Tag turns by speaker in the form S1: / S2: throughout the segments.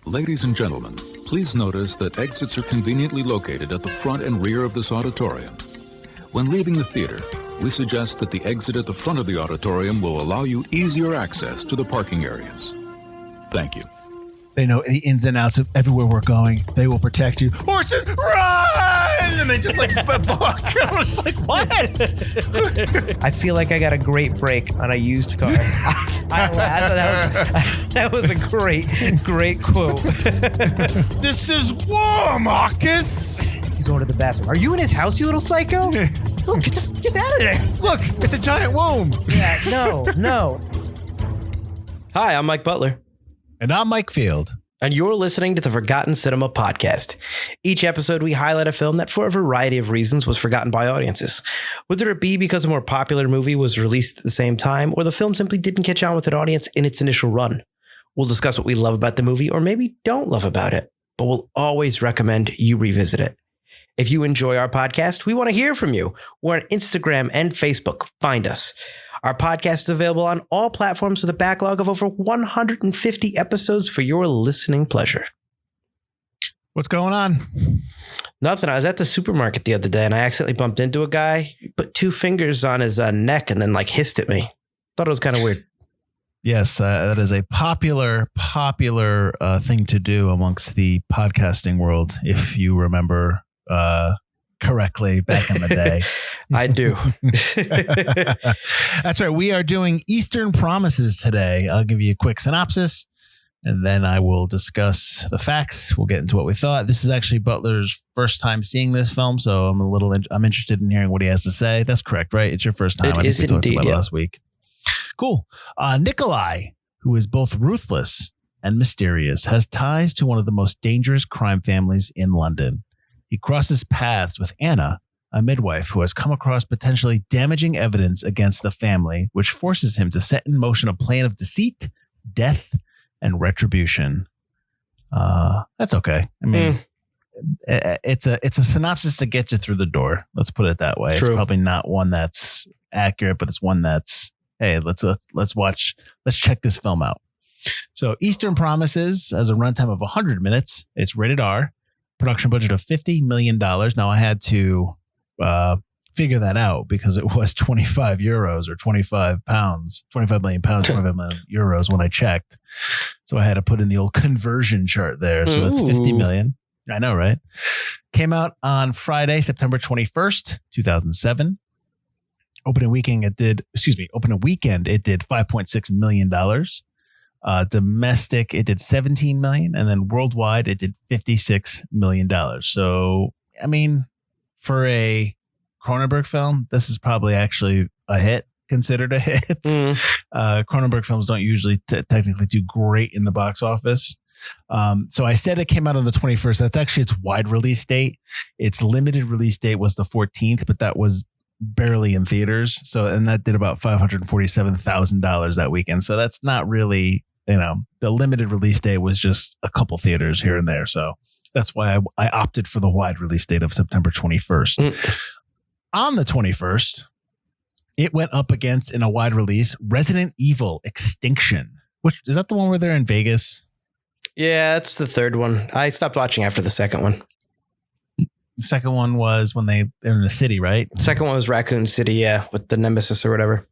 S1: Ladies and gentlemen, please notice that exits are conveniently located at the front and rear of this auditorium. When leaving the theater, we suggest that the exit at the front of the auditorium will allow you easier access to the parking areas. Thank you.
S2: They know the ins and outs of everywhere we're going. They will protect you. Horses, run! And they just like block. I was just like, what?
S3: I feel like I got a great break on a used car. I thought that was a great quote.
S2: This is war, Marcus.
S3: He's going to the bathroom. Are you in his house, you little psycho? Oh, get out of there.
S2: Look, it's a giant womb.
S3: Yeah, no. Hi, I'm Mike Butler.
S2: And I'm Mike Field.
S3: And you're listening to the Forgotten Cinema Podcast. Each episode, we highlight a film that, for a variety of reasons, was forgotten by audiences. Whether it be because a more popular movie was released at the same time, or the film simply didn't catch on with an audience in its initial run. We'll discuss what we love about the movie, or maybe don't love about it, but we'll always recommend you revisit it. If you enjoy our podcast, we want to hear from you. We're on Instagram and Facebook. Find us. Our podcast is available on all platforms with a backlog of over 150 episodes for your listening pleasure.
S2: What's going on?
S3: Nothing. I was at the supermarket the other day and I accidentally bumped into a guy. He put two fingers on his neck and then like hissed at me. Thought it was kind of weird.
S2: Yes, that is a popular thing to do amongst the podcasting world, if you remember correctly back in the day.
S3: I do.
S2: That's right. We are doing Eastern Promises today. I'll give you a quick synopsis and then I will discuss the facts. We'll get into what we thought. This is actually Butler's first time seeing this film, so I'm interested in hearing what he has to say. That's correct, right? It's your first time.
S3: It is indeed, yeah.
S2: Last week. Cool. Nikolai, who is both ruthless and mysterious, has ties to one of the most dangerous crime families in London. He crosses paths with Anna, a midwife who has come across potentially damaging evidence against the family, which forces him to set in motion a plan of deceit, death, and retribution. That's okay. I mean, it's a synopsis to get you through the door. Let's put it that way. True. It's probably not one that's accurate, but it's one that's, hey, let's check this film out. So Eastern Promises has a runtime of 100 minutes. It's rated R. Production budget of $50 million. Now I had to figure that out because it was 25 euros or 25 million pounds, 25 million euros when I checked. So I had to put in the old conversion chart there. So that's 50 million. I know, right? Came out on Friday, September 21st, 2007. Opening weekend, it did $5.6 million. Domestic, it did 17 million, and then worldwide, it did $56 million. So, I mean, for a Cronenberg film, this is probably actually a hit, considered a hit. Cronenberg films don't usually technically do great in the box office. So I said it came out on the 21st. That's actually its wide release date. Its limited release date was the 14th, but that was barely in theaters. So, and that did about $547,000 that weekend. So that's not really, the limited release date was just a couple theaters here and there. So that's why I opted for the wide release date of September 21st. On the 21st, it went up against, in a wide release, Resident Evil Extinction. Which is that the one where they're in Vegas?
S3: Yeah, that's the third one. I stopped watching after the second one.
S2: The second one was when they're in the city, right?
S3: The second one was Raccoon City, yeah, with the Nemesis or whatever.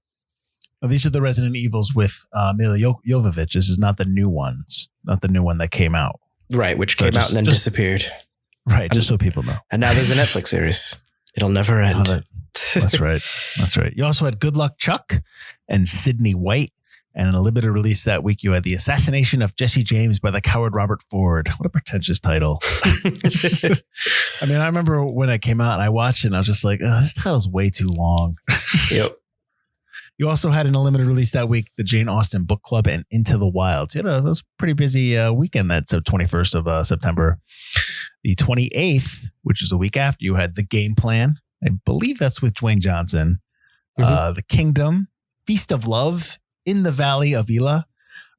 S2: Well, these are the Resident Evils with Mila Jovovich. This is not the new ones, not the new one that came out.
S3: Right, which came out and then disappeared.
S2: Right, just so people know.
S3: And now there's a Netflix series. It'll never end.
S2: That's right. That's right. You also had Good Luck Chuck and Sydney White. And in a limited release that week, you had The Assassination of Jesse James by the Coward Robert Ford. What a pretentious title. I mean, I remember when it came out and I watched it and I was just like, oh, this title's way too long.
S3: Yep.
S2: You also had in a limited release that week, the Jane Austen Book Club and Into the Wild. It was a pretty busy weekend, that 21st of September. The 28th, which is the week after, you had The Game Plan. I believe that's with Dwayne Johnson. The Kingdom, Feast of Love, In the Valley of Elah,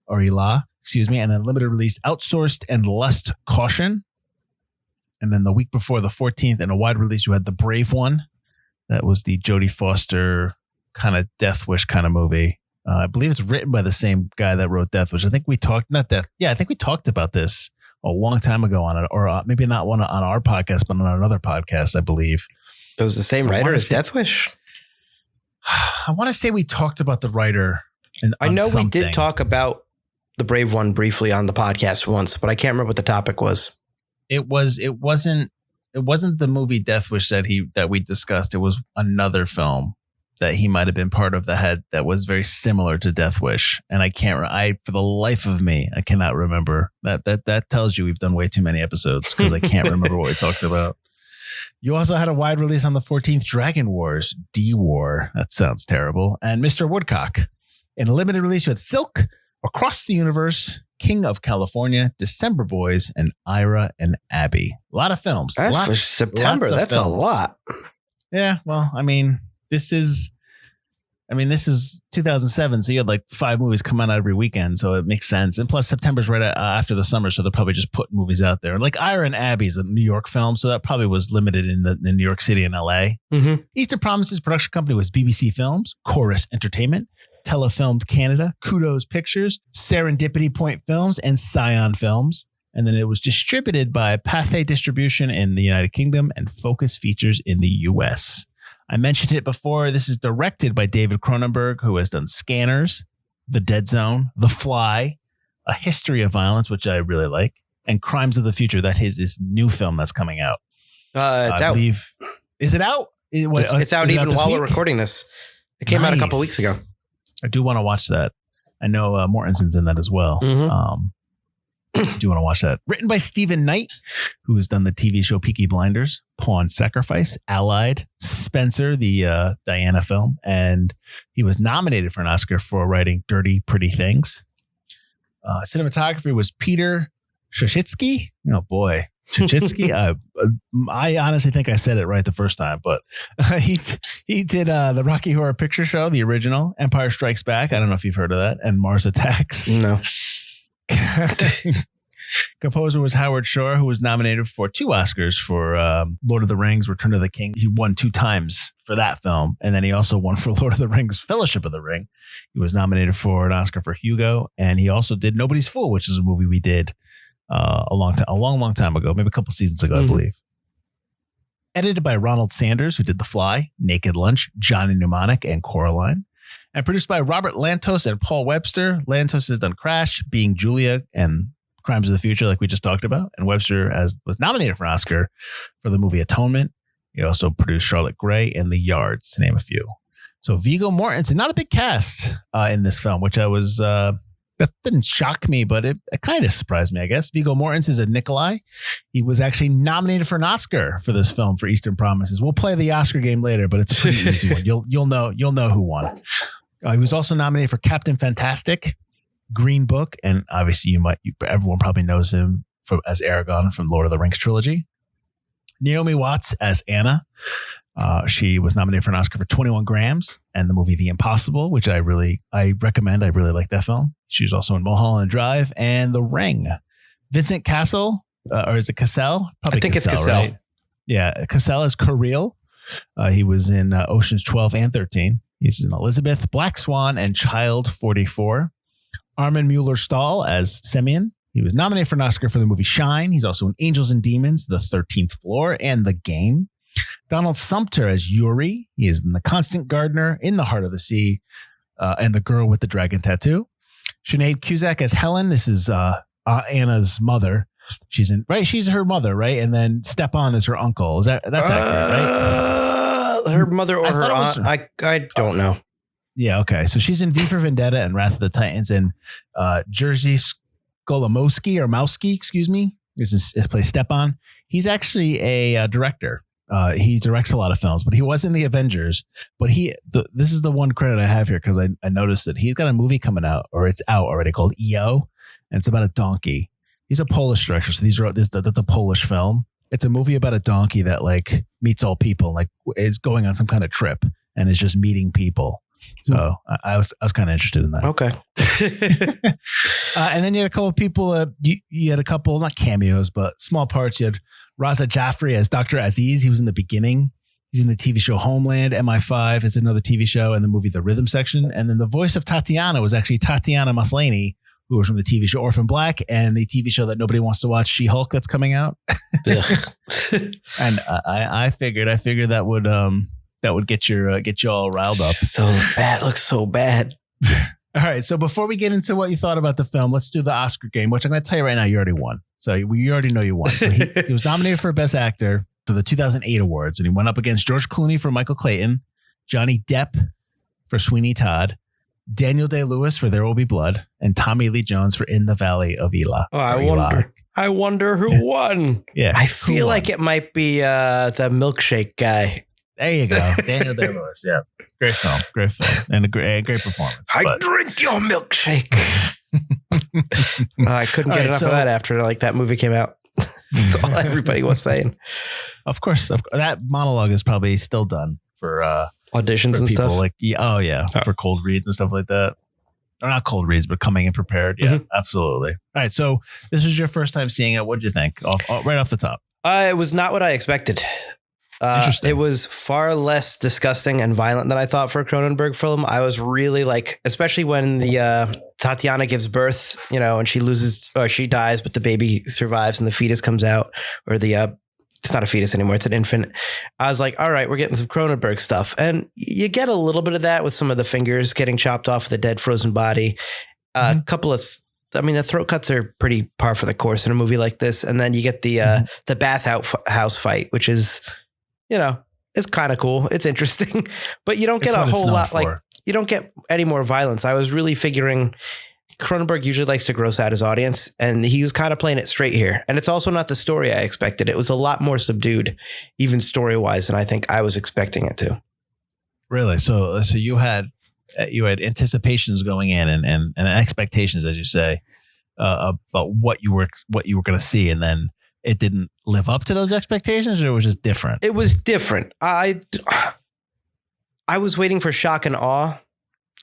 S2: and then limited release Outsourced and Lust Caution. And then the week before, the 14th, in a wide release, you had The Brave One. That was the Jodie Foster kind of Death Wish kind of movie. I believe it's written by the same guy that wrote Death Wish. I think we talked about this a long time ago on it, or maybe not one on our podcast, but on another podcast, I believe.
S3: It was the same writer as Death Wish?
S2: I want to say we talked about the writer.
S3: I know we did talk about The Brave One briefly on the podcast once, but I can't remember what the topic was. It
S2: wasn't the movie Death Wish that we discussed. It was another film that he might have been part of that was very similar to Death Wish. And for the life of me, I cannot remember. That tells you we've done way too many episodes because I can't remember what we talked about. You also had a wide release on the 14th, Dragon Wars, D-War. That sounds terrible. And Mr. Woodcock. In a limited release, you had Silk, Across the Universe, King of California, December Boys, and Ira and Abby. A lot of films.
S3: That's for September. That's films. A lot.
S2: Yeah. Well, this is 2007. So you had like 5 movies come out every weekend. So it makes sense. And plus September's right after the summer. So they'll probably just put movies out there. Like Ira and Abby is a New York film. So that probably was limited in New York City and LA.
S3: Mm-hmm.
S2: Eastern Promises production company was BBC Films, Chorus Entertainment, Telefilmed Canada, Kudos Pictures, Serendipity Point Films, and Scion Films. And then it was distributed by Pathé Distribution in the United Kingdom and Focus Features in the US. I mentioned it before. This is directed by David Cronenberg, who has done Scanners, The Dead Zone, The Fly, A History of Violence, which I really like, and Crimes of the Future. That is this new film that's coming out.
S3: It's out.
S2: Is it out?
S3: It's out even while we're recording this. It came out a couple weeks ago.
S2: I do want to watch that. I know Mortensen's in that as well.
S3: Mm-hmm.
S2: I do want to watch that. Written by Stephen Knight, who has done the TV show Peaky Blinders, Pawn Sacrifice, Allied, Spencer, the Diana film, and he was nominated for an Oscar for writing Dirty Pretty Things. Cinematography was Peter Shashitsky. Oh boy, Shashitsky. I honestly think I said it right the first time, but he did the Rocky Horror Picture Show, the original, Empire Strikes Back. I don't know if you've heard of that, and Mars Attacks.
S3: No.
S2: Composer was Howard Shore, who was nominated for 2 Oscars for Lord of the Rings, Return of the King. He won 2 times for that film. And then he also won for Lord of the Rings, Fellowship of the Ring. He was nominated for an Oscar for Hugo. And he also did Nobody's Fool, which is a movie we did a long time ago, maybe a couple seasons ago, I believe. Edited by Ronald Sanders, who did The Fly, Naked Lunch, Johnny Mnemonic, and Coraline. And produced by Robert Lantos and Paul Webster. Lantos has done Crash, Being Julia, and Crimes of the Future, like we just talked about. And Webster was nominated for an Oscar for the movie Atonement. He also produced Charlotte Gray and The Yards, to name a few. So Viggo Mortensen, not a big cast in this film, which I was, that didn't shock me, but it kind of surprised me, I guess. Viggo Mortensen is a Nikolai. He was actually nominated for an Oscar for this film for Eastern Promises. We'll play the Oscar game later, but it's a pretty easy one. You'll know who won. He was also nominated for Captain Fantastic, Green Book, and obviously everyone probably knows him as Aragorn from Lord of the Rings trilogy. Naomi Watts as Anna. She was nominated for an Oscar for 21 Grams and the movie The Impossible, which I recommend. I really like that film. She was also in Mulholland Drive and The Ring. Vincent Cassel, or is it Cassell?
S3: Probably I think Cassell, it's Cassell.
S2: Right? Yeah, Cassell is Kirill. He was in Oceans 12 and 13. He's in Elizabeth, Black Swan, and Child 44. Armin Mueller-Stahl as Semyon. He was nominated for an Oscar for the movie Shine. He's also in Angels and Demons, The 13th Floor, and The Game. Donald Sumter as Yuri. He is in The Constant Gardener, In the Heart of the Sea, and The Girl with the Dragon Tattoo. Sinead Cusack as Helen. This is Anna's mother. She's her mother, right? And then Stepan is her uncle. That's accurate, right?
S3: Her mother or her aunt. I don't know.
S2: Yeah, okay. So she's in V for Vendetta and Wrath of the Titans, and Jerzy Skolimowski, excuse me. This plays Stepan. He's actually a director. He directs a lot of films, but he was in the Avengers. But this is the one credit I have here because I noticed that he's got a movie coming out, or it's out already, called EO, and it's about a donkey. He's a Polish director, so that's a Polish film. It's a movie about a donkey that like meets all people, like is going on some kind of trip and is just meeting people. So I was kind of interested in that.
S3: Okay.
S2: And then you had a couple of people. You had a couple, not cameos, but small parts. You had Raza Jaffrey as Dr. Aziz. He was in the beginning. He's in the TV show Homeland. MI5 is another TV show, and the movie The Rhythm Section. And then the voice of Tatiana was actually Tatiana Maslany who was from the TV show Orphan Black and the TV show that nobody wants to watch, She-Hulk, that's coming out. And I figured that would get you all riled up.
S3: So bad, looks so bad.
S2: All right, so before we get into what you thought about the film, let's do the Oscar game, which I'm going to tell you right now, you already won. So you already know you won. So he was nominated for Best Actor for the 2008 awards, and he went up against George Clooney for Michael Clayton, Johnny Depp for Sweeney Todd, Daniel Day-Lewis for There Will Be Blood, and Tommy Lee Jones for In the Valley of Elah.
S3: Oh, I wonder who won.
S2: Yeah,
S3: I feel like it might be the milkshake guy.
S2: There you go, Daniel Day-Lewis. Yeah, great film, and a great performance.
S3: Drink your milkshake. I couldn't get enough of that after that movie came out. That's all everybody was saying.
S2: Of course, that monologue is probably still done for
S3: auditions
S2: for
S3: and
S2: people
S3: stuff.
S2: For cold reads and stuff like that. Or not cold reads, but coming in prepared. Yeah, absolutely. All right, so this was your first time seeing it. What did you think? Right off the top,
S3: it was not what I expected.
S2: Interesting.
S3: It was far less disgusting and violent than I thought for a Cronenberg film. I was really especially when the Tatiana gives birth, and she dies, but the baby survives and the fetus comes out, or it's not a fetus anymore, it's an infant. I was like, all right, we're getting some Cronenberg stuff. And you get a little bit of that with some of the fingers getting chopped off the dead frozen body. A couple of, the throat cuts are pretty par for the course in a movie like this. And then you get the bathhouse fight, which is, it's kind of cool. It's interesting, but you don't get a whole lot. You don't get any more violence. I was really figuring Cronenberg usually likes to gross out his audience, and he was kind of playing it straight here. And it's also not the story I expected. It was a lot more subdued, even story wise, than I think I was expecting it to.
S2: Really? So you had anticipations going in and expectations, as you say, about what you were going to see, and then it didn't live up to those expectations, or it was just different?
S3: It was different. I was waiting for shock and awe,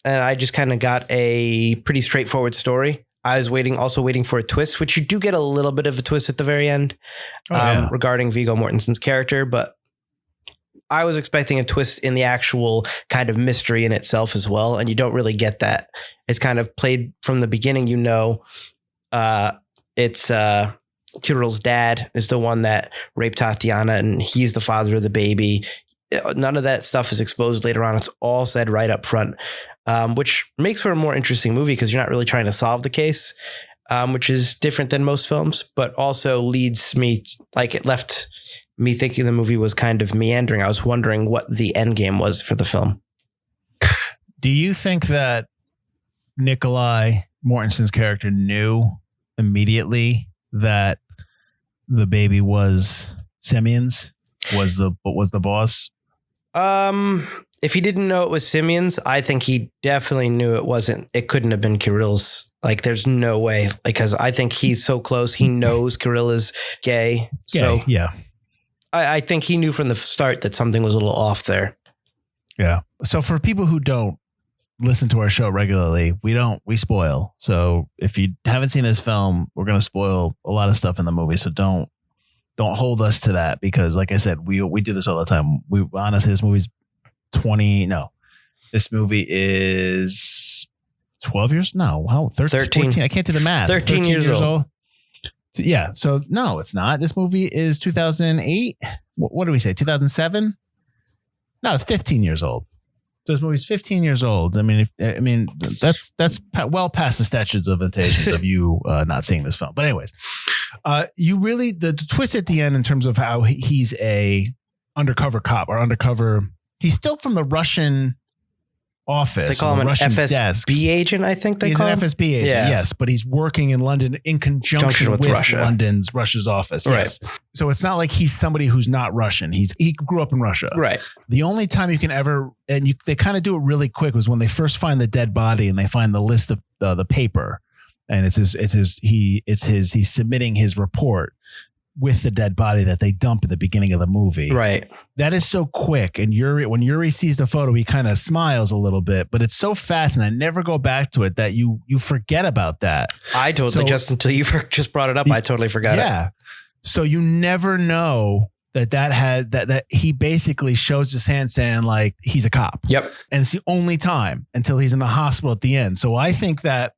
S3: and I just kind of got a pretty straightforward story. I was also waiting for a twist, which you do get a little bit of a twist at the very end regarding Viggo Mortensen's character, but I was expecting a twist in the actual kind of mystery in itself as well, and you don't really get that. It's kind of played from the beginning, it's Kirill's dad is the one that raped Tatiana, and he's the father of the baby. None of that stuff is exposed later on. It's all said right up front, which makes for a more interesting movie because you're not really trying to solve the case, which is different than most films, but also leads me, it left me thinking the movie was kind of meandering. I was wondering what the end game was for the film.
S2: Do you think that Nikolai Mortensen's character knew immediately that the baby was Simeon's, was the boss?
S3: If he didn't know it was Simeon's, I think he definitely knew it couldn't have been Kirill's. There's no way, because I think he's so close. He knows Kirill is gay. So
S2: yeah,
S3: I think he knew from the start that something was a little off there.
S2: Yeah. So for people who don't listen to our show regularly, we spoil. So if you haven't seen this film, we're going to spoil a lot of stuff in the movie. So don't hold us to that, because like I said, we do this all the time. We honestly, this movie is 12 years. No, how 13, 14. I can't do the math.
S3: 13 years old.
S2: Yeah. So no, it's not. This movie is 2008. What do we say? 2007? No, it's 15 years old. So this movie's 15 years old. That's well past the statutes of limitations of you not seeing this film. But anyways, the twist at the end in terms of how he's a undercover cop or undercover. He's still from the Russian office.
S3: They call him an FSB desk. Agent, I think
S2: he's an FSB agent, yes. But he's working in London in conjunction with Russia's office.
S3: Right.
S2: Yes. So it's not like he's somebody who's not Russian. He grew up in Russia.
S3: Right.
S2: The only time you can ever, they kind of do it really quick, was when they first find the dead body and they find the list of the paper, and he's submitting his report with the dead body that they dump at the beginning of the movie.
S3: Right. That
S2: is so quick. And when Yuri sees the photo, he kind of smiles a little bit, but it's so fast, and I never go back to it, that you forget about that.
S3: I totally, just until you just brought it up, I totally forgot it.
S2: Yeah. So you never know that he basically shows his hand saying he's a cop.
S3: Yep.
S2: And it's the only time until he's in the hospital at the end. So I think that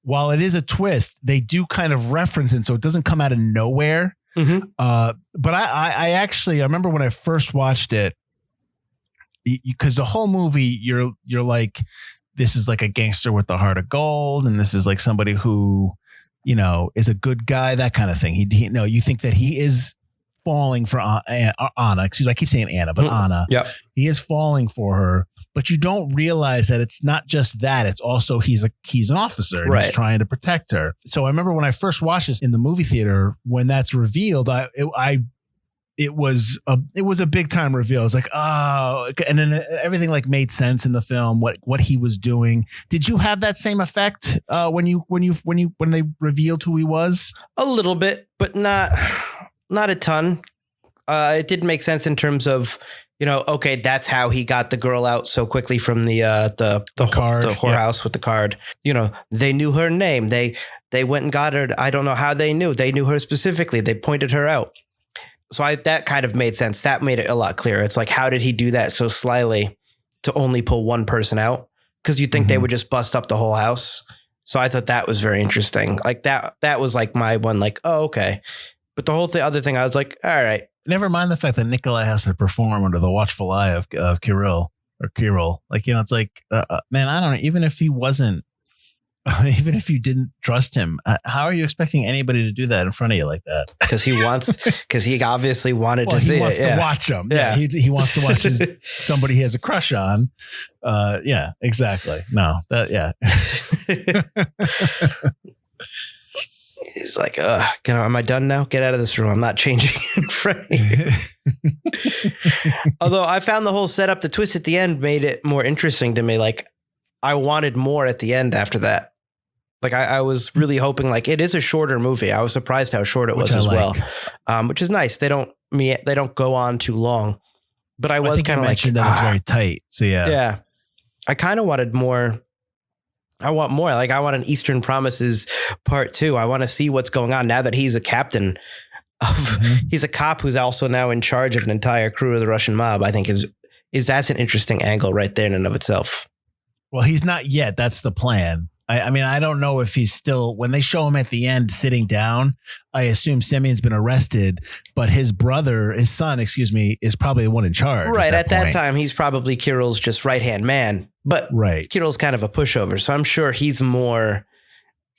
S2: while it is a twist, they do kind of reference it, so it doesn't come out of nowhere.
S3: Mm-hmm.
S2: But I actually, I remember when I first watched it, because the whole movie, you're like, this is like a gangster with the heart of gold, and this is like somebody who, you know, is a good guy, that kind of thing. You think that he is falling for Anna. Excuse me, I keep saying Anna, but Anna.
S3: Yep.
S2: He is falling for her, but you don't realize that it's not just that. It's also he's an officer, and he's trying to protect her. So I remember when I first watched this in the movie theater, when that's revealed, it was a big time reveal. I was like, oh, and then everything like made sense in the film, what he was doing. Did you have that same effect when they revealed who he was?
S3: A little bit, but not a ton. It did make sense in terms of, you know, okay, that's how he got the girl out so quickly from the card, the whorehouse with the card. You know, they knew her name. They went and got her. I don't know how they knew. They knew her specifically. They pointed her out. So that kind of made sense. That made it a lot clearer. It's like, how did he do that so slyly to only pull one person out? Because you'd think they would just bust up the whole house. So I thought that was very interesting. Like that was like my one, like, oh, okay. But the whole other thing, I was like, all right.
S2: Never mind the fact that Nikolai has to perform under the watchful eye of Kirill. Like, you know, it's like, man, I don't know. Even if he wasn't, even if you didn't trust him, how are you expecting anybody to do that in front of you like that?
S3: Because he obviously wanted to see it.
S2: He wants to watch them. Yeah. He wants to watch somebody he has a crush on. Yeah, exactly. No,
S3: He's like, am I done now? Get out of this room. I'm not changing in front of you. Although I found the whole setup, the twist at the end made it more interesting to me. Like, I wanted more at the end after that. Like, I was really hoping, like, it is a shorter movie. I was surprised how short it was as well, which is nice. They don't go on too long. But I was kind of like,
S2: that was very tight. So
S3: yeah. I kind of wanted more. I want more. Like, I want an Eastern Promises Part 2. I want to see what's going on now that he's a captain of. He's a cop who's also now in charge of an entire crew of the Russian mob. I think is that's an interesting angle right there in and of itself.
S2: Well, he's not yet. That's the plan. I mean, I don't know if he's still, when they show him at the end sitting down, I assume Semyon's been arrested, but his son, is probably the one in charge.
S3: Right. At that time, he's probably Kirill's just right-hand man, but Kirill's kind of a pushover. So I'm sure he's more,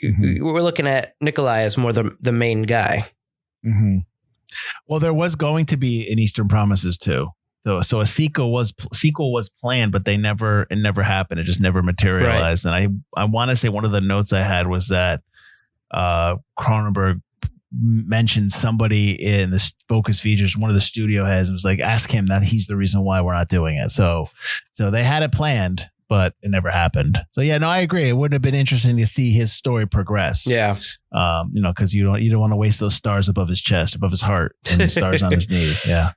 S3: we're looking at Nikolai as more the main guy.
S2: Mm-hmm. Well, there was going to be an Eastern Promises too. So a sequel was planned, but it never happened. It just never materialized. Right. And I want to say one of the notes I had was that Cronenberg mentioned somebody in the Focus Features, one of the studio heads, was like, ask him that he's the reason why we're not doing it. So they had it planned, but it never happened. So yeah, no, I agree. It would have been interesting to see his story progress.
S3: Yeah.
S2: Because you don't want to waste those stars above his chest, above his heart, and the stars on his knees. Yeah.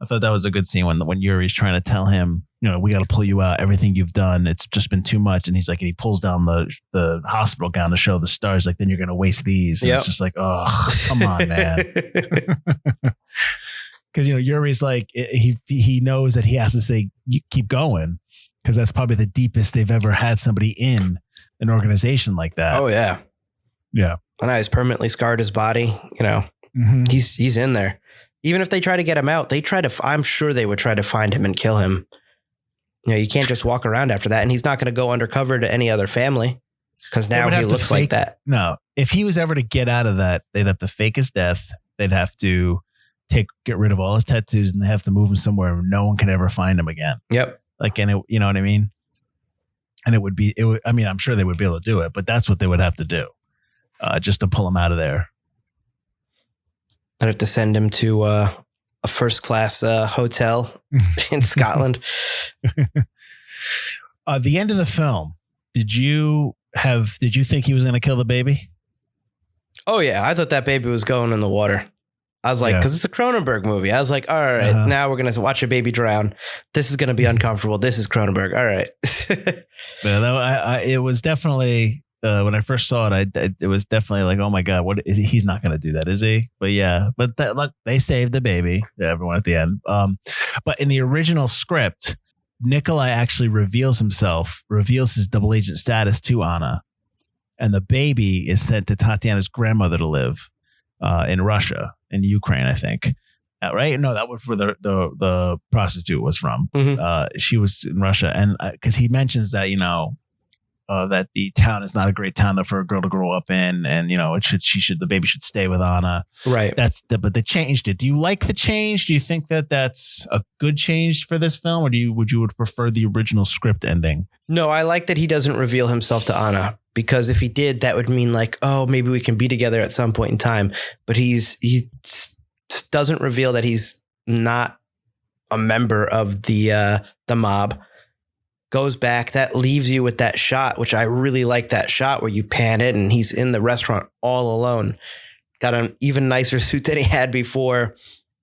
S2: I thought that was a good scene when Yuri's trying to tell him, you know, we got to pull you out. Everything you've done, it's just been too much. And he's like, he pulls down the hospital gown to show the stars. Like, then you're going to waste these. And it's just like, oh, come on, man. Because, you know, Yuri's like, he knows that he has to say, keep going. Because that's probably the deepest they've ever had somebody in an organization like that.
S3: Oh, yeah.
S2: Yeah.
S3: And he's permanently scarred his body. You know, he's in there. Even if they try to get him out, I'm sure they would try to find him and kill him. You know, you can't just walk around after that. And he's not going to go undercover to any other family because now he looks like that.
S2: No, if he was ever to get out of that, they'd have to fake his death. They'd have to get rid of all his tattoos, and they have to move him somewhere where no one can ever find him again.
S3: Yep.
S2: Like, and you know what I mean? And I'm sure they would be able to do it, but that's what they would have to do just to pull him out of there.
S3: I'd have to send him to a first-class hotel in Scotland.
S2: The end of the film. Did you think he was going to kill the baby?
S3: Oh yeah, I thought that baby was going in the water. I was like, because it's a Cronenberg movie. I was like, all right, now we're going to watch a baby drown. This is going to be uncomfortable. This is Cronenberg. All right.
S2: It was definitely. When I first saw it, it was definitely like, oh my God, what is he? He's not going to do that, is he? But yeah, look, they saved the baby, everyone at the end. But in the original script, Nikolai actually reveals his double agent status to Anna. and the baby is sent to Tatiana's grandmother to live in Russia, in Ukraine, I think. Right? No, that was where the prostitute was from. She was in Russia, and because he mentions that, that the town is not a great town for a girl to grow up in, and the baby should stay with Anna.
S3: Right.
S2: But they changed it. Do you like the change? Do you think that that's a good change for this film, or would you prefer the original script ending?
S3: No, I like that he doesn't reveal himself to Anna, because if he did, that would mean like, oh, maybe we can be together at some point in time. But he doesn't reveal that he's not a member of the mob. Goes back. That leaves you with that shot, which I really like, that shot where you pan it and he's in the restaurant all alone. Got an even nicer suit than he had before.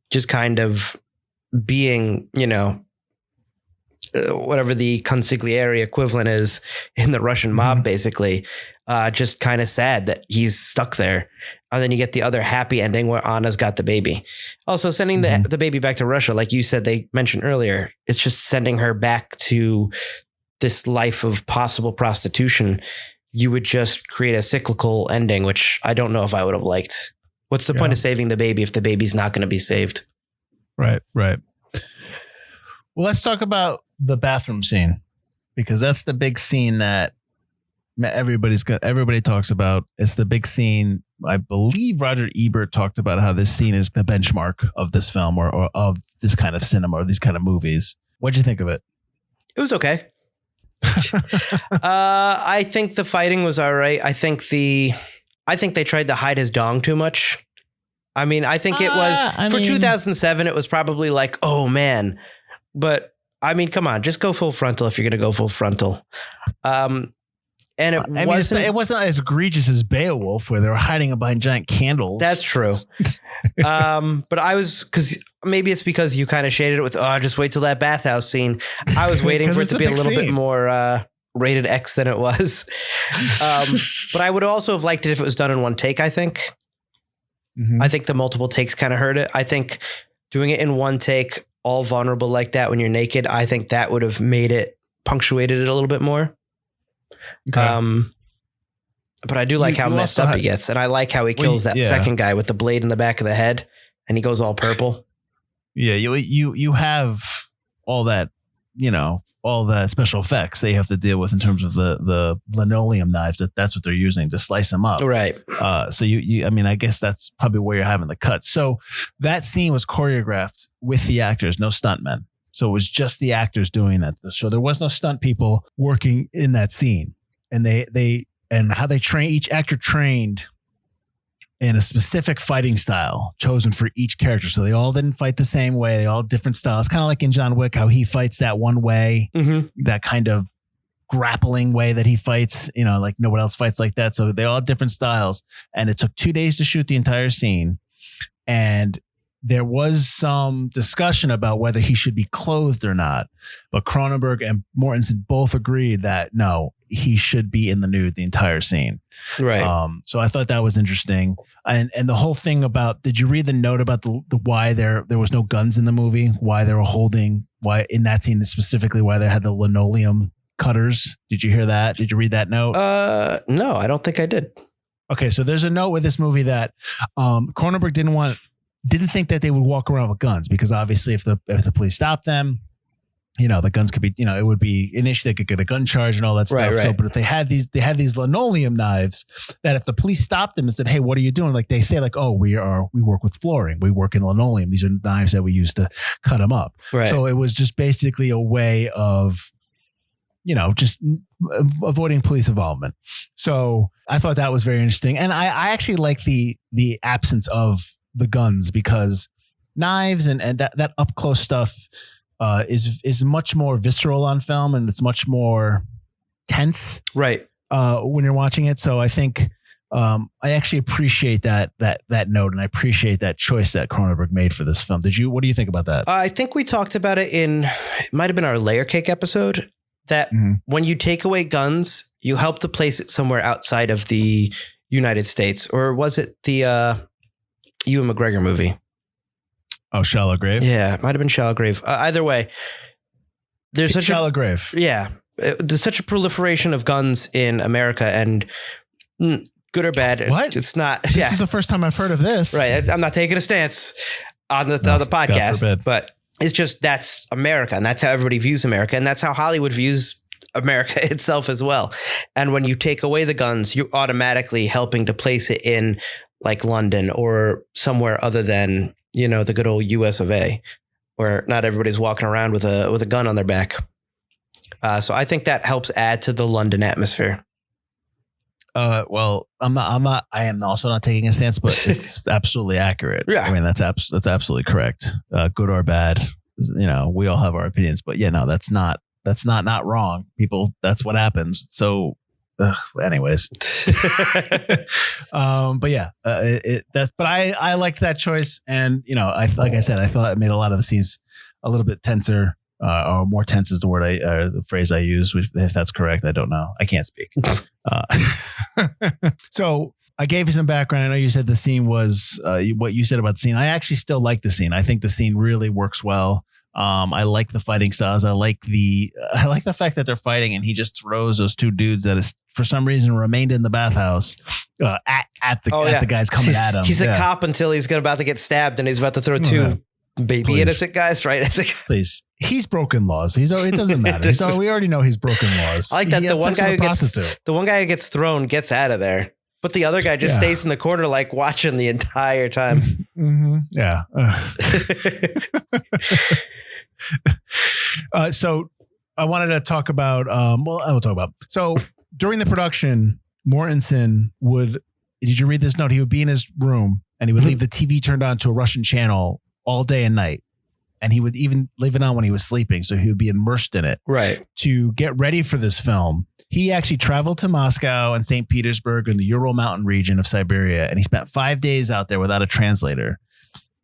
S3: Just kind of being, whatever the consigliere equivalent is in the Russian mob, basically. Just kind of sad that he's stuck there. And then you get the other happy ending where Anna's got the baby. Also, sending the baby back to Russia, like you said, they mentioned earlier, it's just sending her back to this life of possible prostitution. You would just create a cyclical ending, which I don't know if I would have liked. What's the point of saving the baby if the baby's not going to be saved?
S2: Right. Well, let's talk about the bathroom scene, because that's the big scene that everybody talks about. It's the big scene. I believe Roger Ebert talked about how this scene is the benchmark of this film or of this kind of cinema or these kind of movies. What'd you think of it?
S3: It was okay. I think the fighting was all right. I think they tried to hide his dong too much. I mean, I think it was for 2007. It was probably like, oh man, but I mean, come on, just go full frontal if you're going to go full frontal. And it wasn't as egregious as Beowulf, where they were hiding behind giant candles. That's
S2: true.
S3: But I was, maybe it's because you kind of shaded it with, just wait till that bathhouse scene. I was waiting for it to be a little bit more rated X than it was. But I would also have liked it if it was done in one take, I think. I think the multiple takes kind of hurt it. I think doing it in one take, all vulnerable like that when you're naked, I think that would have punctuated it a little bit more. Okay. But I do like how messed up he gets, and I like how he kills that second guy with the blade in the back of the head, and he goes all purple. Yeah,
S2: you have all that, all the special effects they have to deal with in terms of the linoleum knives. That's what they're using to slice them up.
S3: Right.
S2: So I mean, I guess that's probably where you're having the cut. So that scene was choreographed with the actors, no stuntmen. So it was just the actors doing that. So there was no stunt people working in that scene. And how they train, each actor trained in a specific fighting style chosen for each character. So they all didn't fight the same way. They all different styles. Kind of like in John Wick, how he fights that one way, that kind of grappling way that he fights, like no one else fights like that. So they all have different styles. And it took 2 days to shoot the entire scene. And there was some discussion about whether he should be clothed or not, but Cronenberg and Mortensen both agreed that no, he should be in the nude the entire scene.
S3: Right.
S2: So I thought that was interesting. And the whole thing about, did you read the note about the why there was no guns in the movie? Why they were why in that scene specifically, why they had the linoleum cutters? Did you hear that? Did you read that note?
S3: No, I don't think I did.
S2: Okay. So there's a note with this movie that Cronenberg didn't think that they would walk around with guns, because obviously if the police stopped them, the guns could be, it would be an issue. They could get a gun charge and all that stuff.
S3: Right.
S2: So, but if they had these linoleum knives that if the police stopped them and said, hey, what are you doing? Like they say like, oh, we work with flooring. We work in linoleum. These are knives that we use to cut them up.
S3: Right.
S2: So it was just basically a way of, just avoiding police involvement. So I thought that was very interesting. And I actually like the absence of the guns, because knives and that up close stuff is much more visceral on film, and it's much more tense,
S3: right?
S2: When you're watching it. So I think I actually appreciate that note, and I appreciate that choice that Cronenberg made for this film. What do you think about that?
S3: I think we talked about it it might have been our layer cake episode, that when you take away guns, you help to place it somewhere outside of the United States. Or was it the Ewan McGregor movie?
S2: Oh, Shallow Grave?
S3: Yeah, it might have been Shallow Grave. Either way, there's such
S2: Shallow Grave.
S3: Yeah. There's such a proliferation of guns in America, and Good or bad.
S2: What?
S3: It's not.
S2: This is the first time I've heard of this.
S3: Right. I'm not taking a stance on the podcast, but it's just that's America, and that's how everybody views America, and that's how Hollywood views America itself as well. And when you take away the guns, you're automatically helping to place it in like London or somewhere other than, the good old US of A, where not everybody's walking around with a gun on their back. So I think that helps add to the London atmosphere.
S2: Well, I am also not taking a stance, but it's absolutely accurate.
S3: Yeah.
S2: I mean, that's absolutely correct. Good or bad, we all have our opinions, but that's not wrong. People, that's what happens. So, anyways, but yeah, but I liked that choice. And, like I said, I thought it made a lot of the scenes a little bit tenser. Or more tense is the word the phrase I use. If that's correct, I don't know. I can't speak. So I gave you some background. I know you said the scene was what you said about the scene. I actually still like the scene. I think the scene really works well. I like the fighting styles. I like the fact that they're fighting and he just throws those two dudes that is for some reason remained in the bathhouse at the guys coming at him.
S3: He's a cop until he's about to get stabbed and he's about to throw two baby innocent guys right at the
S2: Please. He's broken laws. It doesn't matter. We already know he's broken laws.
S3: I like that the one guy who gets thrown gets out of there, but the other guy just stays in the corner like watching the entire time.
S2: Mm-hmm. Yeah. So I wanted to talk about. I will talk about. So during the production, Mortensen would. Did you read this note? He would be in his room and he would leave the TV turned on to a Russian channel all day and night. And he would even leave it on when he was sleeping. So he would be immersed in it.
S3: Right.
S2: To get ready for this film, he actually traveled to Moscow and St. Petersburg in the Ural Mountain region of Siberia. And he spent 5 days out there without a translator.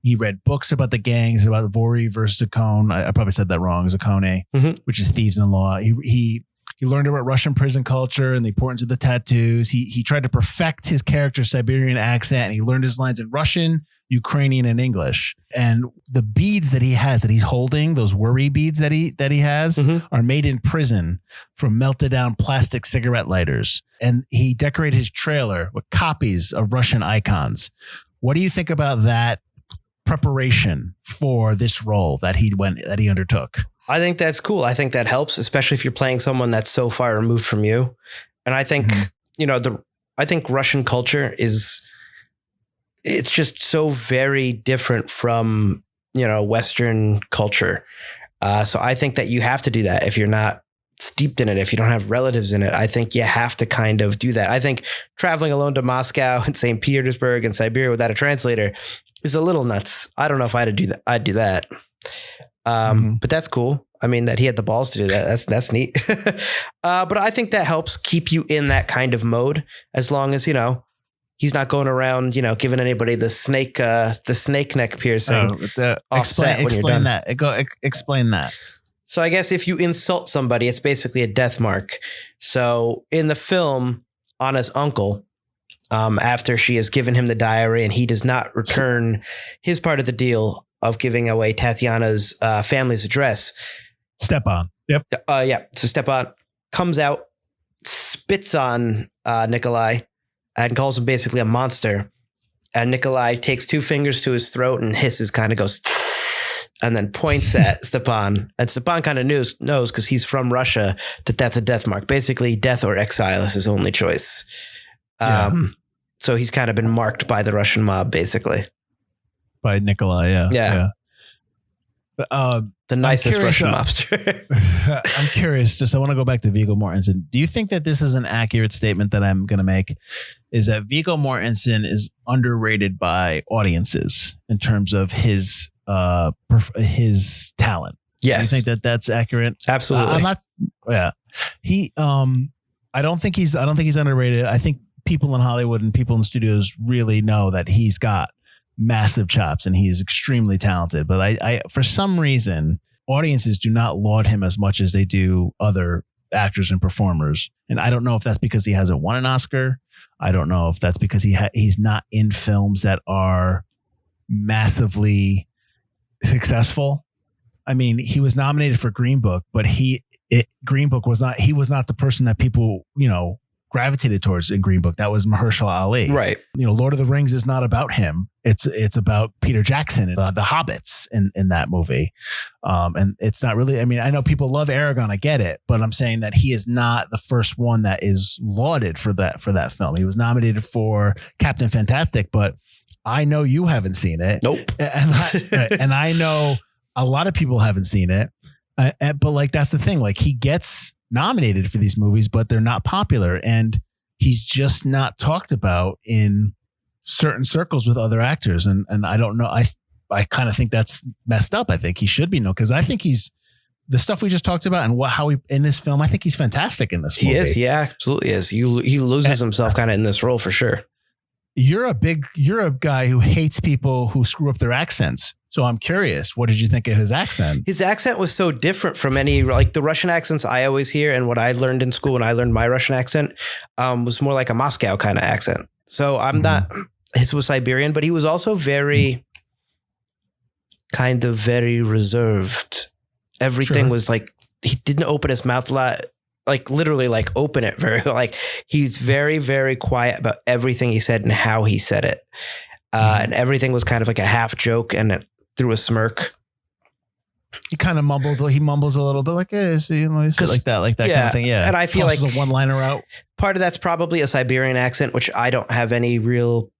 S2: He read books about the gangs, about Vori versus Zakon. I probably said that wrong. Zakone, which is thieves in law. He learned about Russian prison culture and the importance of the tattoos. He tried to perfect his character's Siberian accent, and he learned his lines in Russian, Ukrainian, and English. And the beads that he has, that he's holding, those worry beads that he has, are made in prison from melted down plastic cigarette lighters. And he decorated his trailer with copies of Russian icons. What do you think about that preparation for this role that he undertook?
S3: I think that's cool. I think that helps, especially if you're playing someone that's so far removed from you. And I think, I think Russian culture it's just so very different from, Western culture. So I think that you have to do that if you're not steeped in it, if you don't have relatives in it. I think you have to kind of do that. I think traveling alone to Moscow and St. Petersburg and Siberia without a translator is a little nuts. I don't know if I'd do that. But that's cool. I mean, that he had the balls to do that. That's neat. But I think that helps keep you in that kind of mode, as long as, he's not going around, giving anybody the snake neck piercing.
S2: Explain that.
S3: So I guess if you insult somebody, it's basically a death mark. So in the film, Anna's uncle, after she has given him the diary and he does not return his part of the deal of giving away Tatiana's family's address.
S2: Stepan. Yep.
S3: So Stepan comes out, spits on Nikolai, and calls him basically a monster. And Nikolai takes 2 fingers to his throat and hisses, kind of goes, and then points at Stepan. And Stepan kind of knows because he's from Russia that that's a death mark. Basically, death or exile is his only choice. So he's kind of been marked by the Russian mob, basically.
S2: By Nikolai, yeah.
S3: The nicest Russian mobster.
S2: I'm curious. I want to go back to Viggo Mortensen. Do you think that this is an accurate statement that I'm going to make? Is that Viggo Mortensen is underrated by audiences in terms of his talent?
S3: Yes.
S2: Do you think that that's accurate?
S3: Absolutely.
S2: I'm not. Yeah. I don't think he's underrated. I think people in Hollywood and people in studios really know that he's got massive chops and he is extremely talented. But I for some reason, audiences do not laud him as much as they do other actors and performers. And I don't know if that's because he hasn't won an Oscar. I don't know if that's because he's not in films that are massively successful. I mean, he was nominated for Green Book, but Green Book was not the person that people, gravitated towards in Green Book. That was Mahershala Ali.
S3: Right.
S2: Lord of the Rings is not about him. It's about Peter Jackson and the hobbits in that movie. And it's not really, I know people love Aragorn. I get it, but I'm saying that he is not the first one that is lauded for that film. He was nominated for Captain Fantastic, but I know you haven't seen it.
S3: Nope.
S2: And I know a lot of people haven't seen it. But like, that's the thing. Like, he gets nominated for these movies, but they're not popular. And he's just not talked about in certain circles with other actors. And I don't know. I kind of think that's messed up. I think he should be known, because I think he's the stuff we just talked about and how he in this film. I think he's fantastic in this movie.
S3: He is. He absolutely is. He loses himself kind of in this role for sure.
S2: You're a guy who hates people who screw up their accents. So I'm curious, what did you think of his accent?
S3: His accent was so different from any, like the Russian accents I always hear. And what I learned in school when I learned my Russian accent was more like a Moscow kind of accent. So I'm not, his was Siberian, but he was also very very reserved. Everything was like, he didn't open his mouth a lot. Like literally like open it very, like he's very, very quiet about everything he said and how he said it. And everything was kind of like a half joke and through a smirk.
S2: He kind of mumbled. He mumbles a little bit like, hey, so, like that kind of thing. Yeah.
S3: And I feel
S2: like
S3: like
S2: a one-liner out.
S3: Part of that's probably a Siberian accent, which I don't have any real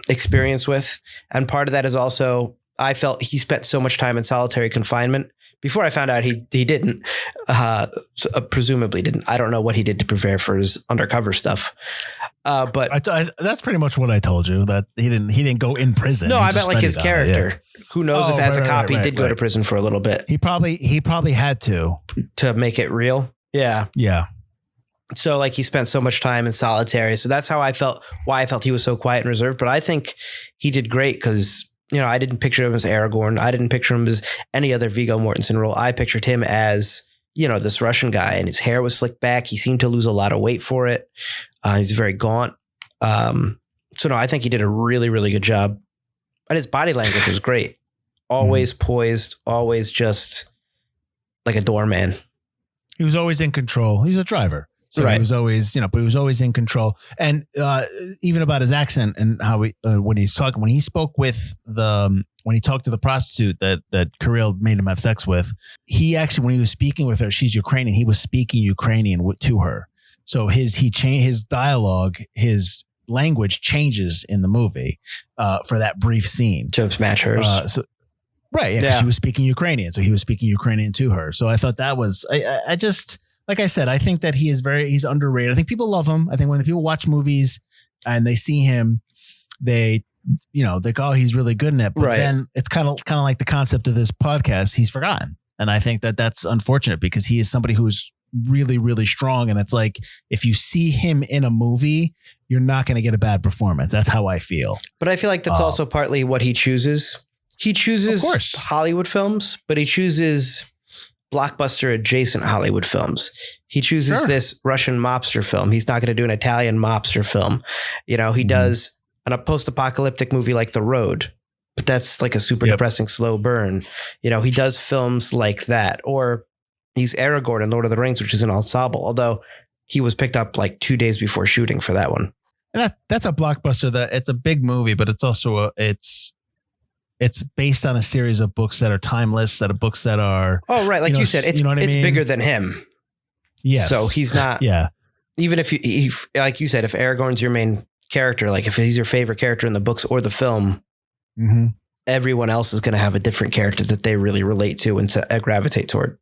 S3: experience with. And part of that is also, I felt he spent so much time in solitary confinement. Before I found out he didn't, presumably didn't. I don't know what he did to prepare for his undercover stuff. But
S2: that's pretty much what I told you, that he didn't go in prison.
S3: No, I meant like his character. Yeah. Who knows if as a cop he did go to prison for a little bit.
S2: He probably had to
S3: make it real. Yeah.
S2: Yeah.
S3: So like he spent so much time in solitary. So that's how I felt, why I felt he was so quiet and reserved. But I think he did great because, I didn't picture him as Aragorn. I didn't picture him as any other Viggo Mortensen role. I pictured him as, this Russian guy, and his hair was slicked back. He seemed to lose a lot of weight for it. He's very gaunt. So no, I think he did a really, really good job. And his body language was great. Always poised, always just like a doorman. He
S2: was always in control. He's a driver. So he was always, but he was always in control. And even about his accent and how when he spoke when he talked to the prostitute that Kirill made him have sex with, he actually, when he was speaking with her, she's Ukrainian, he was speaking Ukrainian to her. So his dialogue, his language changes in the movie for that brief scene.
S3: To match hers.
S2: Right. Yeah. She was speaking Ukrainian. So he was speaking Ukrainian to her. So I thought that was, I just, like I said, I think that he's underrated. I think people love him. I think when people watch movies and they see him, they go, oh, he's really good in it. But then it's kind of like the concept of this podcast. He's forgotten. And I think that that's unfortunate because he is somebody who's really, really strong. And it's like, if you see him in a movie, you're not going to get a bad performance. That's how I feel.
S3: But I feel like that's also partly what he chooses. He chooses Hollywood films, but he chooses blockbuster adjacent Hollywood films. He chooses this Russian mobster film. He's not going to do an Italian mobster film. He does a post-apocalyptic movie like The Road, but that's like a super depressing slow burn. He does films like that, or he's Aragorn in Lord of the Rings, which is an ensemble, although he was picked up like 2 days before shooting for that one.
S2: And that's a blockbuster. It's a big movie, but it's also it's based on a series of books that are timeless, that are books that are...
S3: Oh, right. Like you said, it's bigger than him.
S2: Yes.
S3: So he's not...
S2: Yeah.
S3: Even if like you said, if Aragorn's your main character, like if he's your favorite character in the books or the film, everyone else is going to have a different character that they really relate to and to gravitate toward.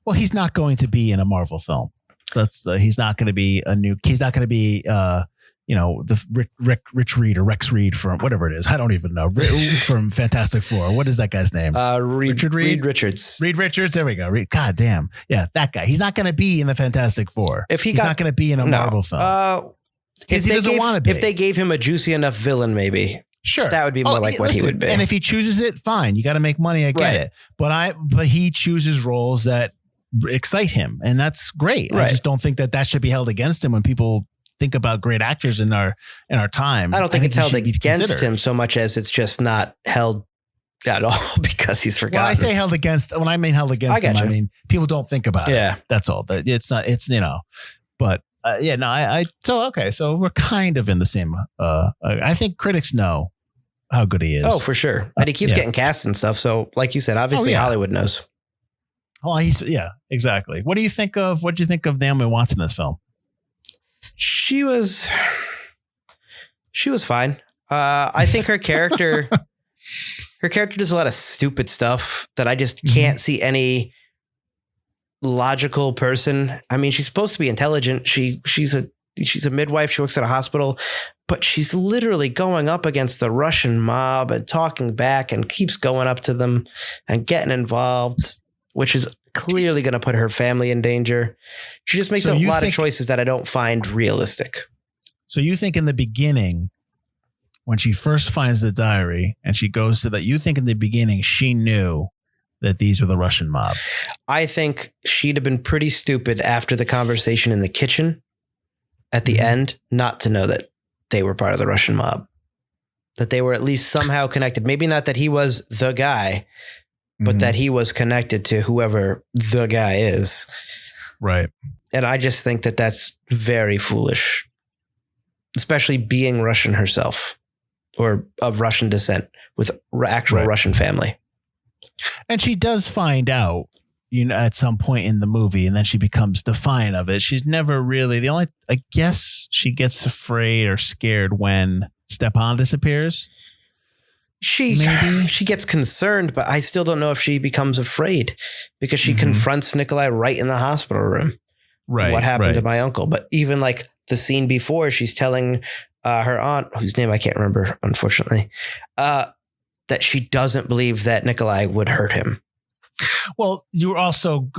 S2: Well, he's not going to be in a Marvel film. He's not going to be he's not going to be... the Rich Reed or Rex Reed from whatever it is. I don't even know. From Fantastic Four. What is that guy's name?
S3: Richard Reed Richards.
S2: Reed Richards. There we go. God damn. Yeah, that guy. He's not going to be in the Fantastic Four. He's not going to be in a Marvel film. He doesn't want to be.
S3: If they gave him a juicy enough villain, maybe.
S2: Sure.
S3: That would be more like what he would be.
S2: And if he chooses it, fine. You got to make money. I get it. But he chooses roles that excite him. And that's great. I just don't think that should be held against him when people think about great actors in our time.
S3: I don't think it's held against him so much as it's just not held at all because he's forgotten.
S2: When I say held against, I mean people don't think about it. That's all. But So we're kind of in the same. I think critics know how good he is.
S3: Oh, for sure. And he keeps getting cast and stuff. So like you said, obviously Hollywood knows.
S2: Oh, exactly. What do you think of Naomi Watts in this film?
S3: She was fine. I think her character does a lot of stupid stuff that I just can't see any logical person. I mean, she's supposed to be intelligent. She's a midwife. She works at a hospital, but she's literally going up against the Russian mob and talking back and keeps going up to them and getting involved, which is clearly going to put her family in danger. She just makes a lot of choices that I don't find realistic.
S2: So you think in the beginning, when she first finds the diary and she goes to that, you think in the beginning she knew that these were the Russian mob?
S3: I think she'd have been pretty stupid after the conversation in the kitchen at the end not to know that they were part of the Russian mob, that they were at least somehow connected. Maybe not that he was the guy, but that he was connected to whoever the guy is.
S2: Right.
S3: And I just think that that's very foolish, especially being Russian herself or of Russian descent with actual Russian family.
S2: And she does find out, at some point in the movie, and then she becomes defiant of it. She's never really I guess she gets afraid or scared when Stepan disappears. She gets concerned, but I still don't know if she becomes afraid because she confronts Nikolai right in the hospital room. Right.
S3: What happened to my uncle? But even like the scene before, she's telling her aunt, whose name I can't remember, unfortunately, that she doesn't believe that Nikolai would hurt him.
S2: Well, you're also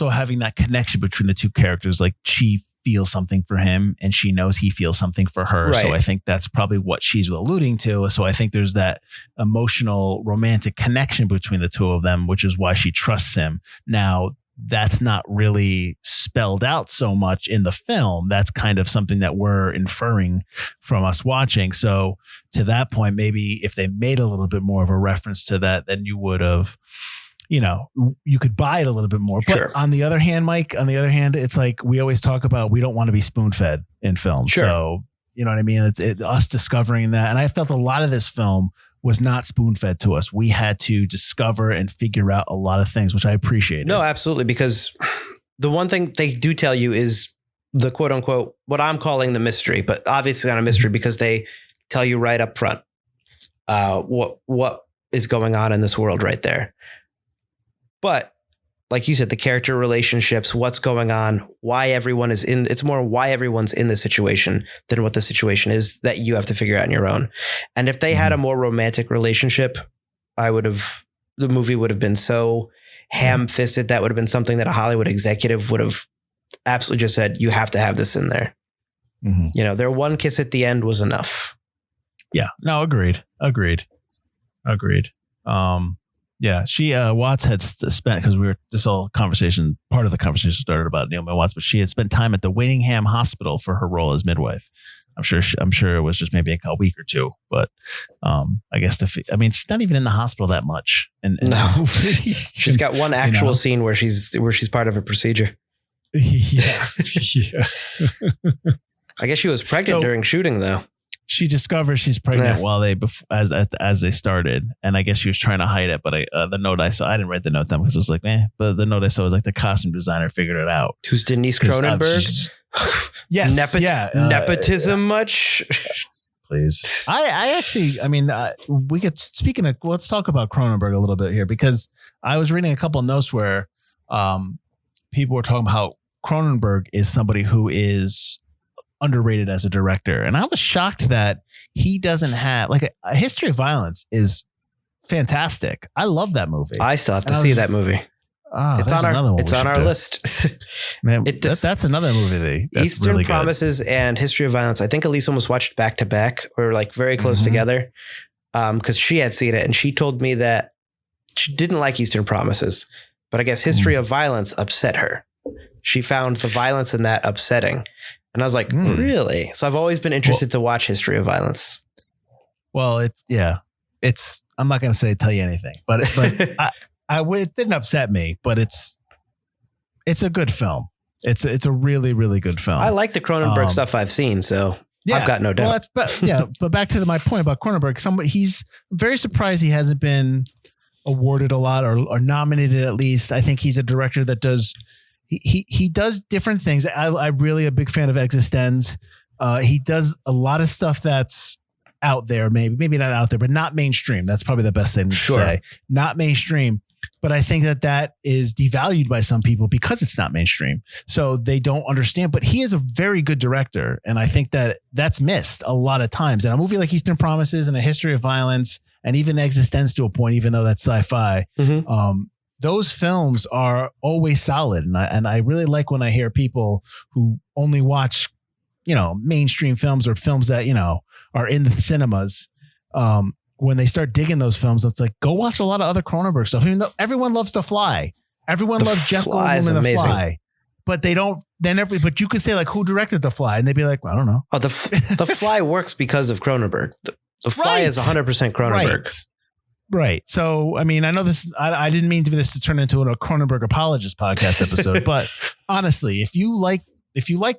S2: having that connection between the two characters. Like she feels something for him and she knows he feels something for her. Right. So I think that's probably what she's alluding to. So I think there's that emotional romantic connection between the two of them, which is why she trusts him. Now, that's not really spelled out so much in the film. That's kind of something that we're inferring from us watching. So to that point, maybe if they made a little bit more of a reference to that, then you would have, you could buy it a little bit more. But on the other hand, Mike, it's like we always talk about, we don't want to be spoon-fed in film. Sure. So, you know what I mean? It's us discovering that. And I felt a lot of this film was not spoon-fed to us. We had to discover and figure out a lot of things, which I appreciate.
S3: No, absolutely. Because the one thing they do tell you is the quote unquote, what I'm calling the mystery, but obviously not a mystery because they tell you right up front what is going on in this world right there. But like you said, the character relationships, what's going on, why everyone is in, it's more why everyone's in this situation than what the situation is that you have to figure out on your own. And if they had a more romantic relationship, the movie would have been so ham-fisted. That would have been something that a Hollywood executive would have absolutely just said, you have to have this in there. Their one kiss at the end was enough.
S2: Yeah, no, agreed. Yeah, she Watts had spent, because this whole conversation, part of the conversation started about Naomi Watts, but she had spent time at the Whittingham Hospital for her role as midwife. I'm sure it was just maybe a week or two, but I guess she's not even in the hospital that much. And
S3: no, she's got one actual scene where she's part of a procedure.
S2: Yeah.
S3: I guess she was pregnant during shooting though.
S2: She discovers she's pregnant while as they started, and I guess she was trying to hide it. But the note I saw, I didn't write the note down because it was like, But the note I saw was like the costume designer figured it out.
S3: Who's Denise Cronenberg?
S2: Yes,
S3: nepotism much?
S2: Please, I actually, we could let's talk about Cronenberg a little bit here, because I was reading a couple of notes where people were talking about how Cronenberg is somebody who is underrated as a director. And I was shocked that he doesn't have a History of Violence is fantastic. I love that movie.
S3: I still have to see that movie. It's on our list.
S2: Man, that's another movie.
S3: Eastern
S2: really
S3: Promises and History of Violence. I think Elise almost watched back to back or very close together. Because she had seen it and she told me that she didn't like Eastern Promises, but I guess History of Violence upset her. She found the violence in that upsetting. And I was like, really? So I've always been interested to watch History of Violence.
S2: Well, I'm not going to tell you anything, but it didn't upset me, but it's a good film. It's a really, really good film.
S3: I like the Cronenberg stuff I've seen, so I've got no doubt.
S2: Well, but back to my point about Cronenberg, he's very surprised he hasn't been awarded a lot or nominated at least. I think he's a director that he does different things. I'm really a big fan of Existence. He does a lot of stuff that's out there, maybe not out there, but not mainstream. That's probably the best thing to say. Not mainstream. But I think that is devalued by some people because it's not mainstream. So they don't understand. But he is a very good director. And I think that's missed a lot of times. And a movie like Eastern Promises and A History of Violence and even Existence to a point, even though that's sci-fi, those films are always solid. And I really like when I hear people who only watch, mainstream films or films that, are in the cinemas. When they start digging those films, it's like, go watch a lot of other Cronenberg stuff. Even though everyone loves The Fly. Everyone loves Jeff Goldblum and The Fly. But they don't, but you could say like, who directed The Fly? And they'd be like, well, I don't know.
S3: Oh, the Fly works because of Cronenberg. The Fly is 100% Cronenberg.
S2: Right. So, I mean, I know this, I didn't mean for this to turn into a Cronenberg apologist podcast episode, but honestly, if you like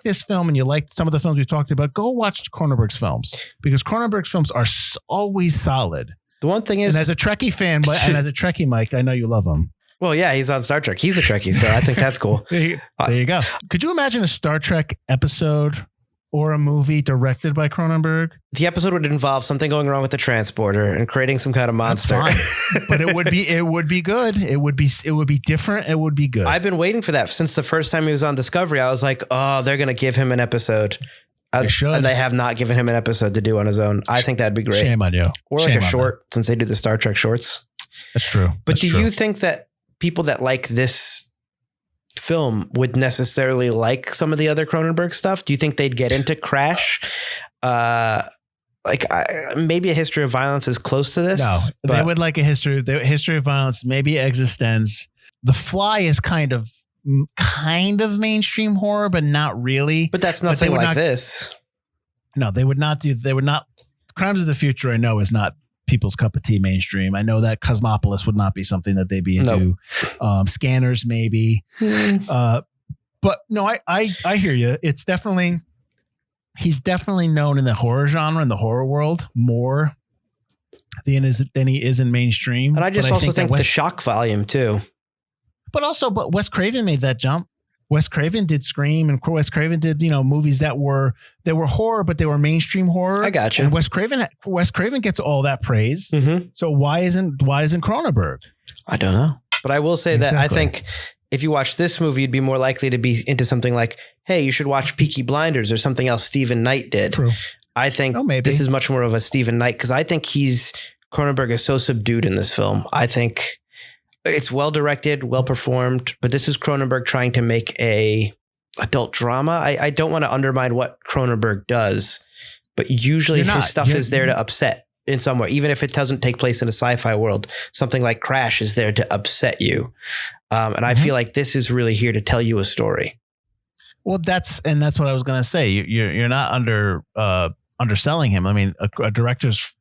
S2: this film and you like some of the films we talked about, go watch Cronenberg's films because Cronenberg's films are always solid.
S3: The one thing is,
S2: and as a Trekkie fan, and as a Trekkie, Mike, I know you love him.
S3: Well, yeah, he's on Star Trek. He's a Trekkie, so I think that's cool.
S2: There you go. Could you imagine a Star Trek episode or a movie directed by Cronenberg?
S3: The episode would involve something going wrong with the transporter and creating some kind of monster.
S2: But it would be good. It would be different. It would be good.
S3: I've been waiting for that since the first time he was on Discovery. I was like, oh, they're going to give him an episode.
S2: They should.
S3: And they have not given him an episode to do on his own. I think that'd be great.
S2: Shame on you.
S3: Or like a short, since they do the Star Trek shorts.
S2: That's true.
S3: But do you think that people that like this film would necessarily like some of the other Cronenberg stuff? Do you think they'd get into Crash? Maybe A History of Violence is close to this.
S2: No, they would like a history of violence, maybe Existence. The Fly is kind of mainstream horror, but not really.
S3: But that's nothing like this.
S2: No, they would not. Crimes of the Future, I know, is not people's cup of tea mainstream. I know that Cosmopolis would not be something that they'd be into. Nope. Scanners, maybe. But no, I hear you. It's definitely, he's definitely known in the horror genre, in the horror world, more than he is in mainstream.
S3: And I also think the shock volume too.
S2: But Wes Craven made that jump. Wes Craven did Scream, and Wes Craven did, movies that were horror, but they were mainstream horror.
S3: I got you.
S2: And Wes Craven gets all that praise. Mm-hmm. So why isn't Cronenberg?
S3: I don't know. But I will say that I think if you watch this movie, you'd be more likely to be into something like, hey, you should watch Peaky Blinders or something else Stephen Knight did.
S2: True.
S3: I think this is much more of a Stephen Knight because I think Cronenberg is so subdued in this film. I think it's well directed, well performed, but this is Cronenberg trying to make a adult drama. I don't want to undermine what Cronenberg does, but usually his stuff is there to upset in some way, even if it doesn't take place in a sci-fi world. Something like Crash is there to upset you. And I feel like this is really here to tell you a story.
S2: Well, that's what I was going to say. You're not underselling him. I mean, a director's,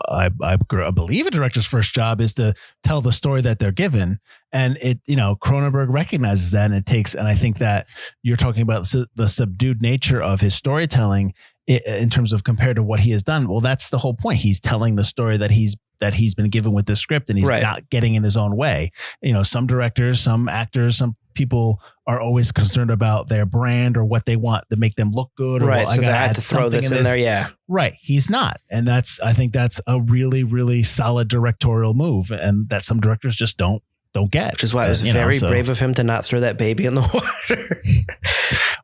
S2: I believe a director's first job is to tell the story that they're given. And Cronenberg recognizes that, and I think that you're talking about the subdued nature of his storytelling in terms of compared to what he has done. Well, that's the whole point. He's telling the story that he's been given with the script, and he's not getting in his own way. Some directors, some actors, some people are always concerned about their brand or what they want to make them look good.
S3: Right. So they had to throw this in there. Yeah.
S2: Right. He's not. And I think that's a really, really solid directorial move. And that some directors just don't get.
S3: Which is why it was very brave of him to not throw that baby in the water.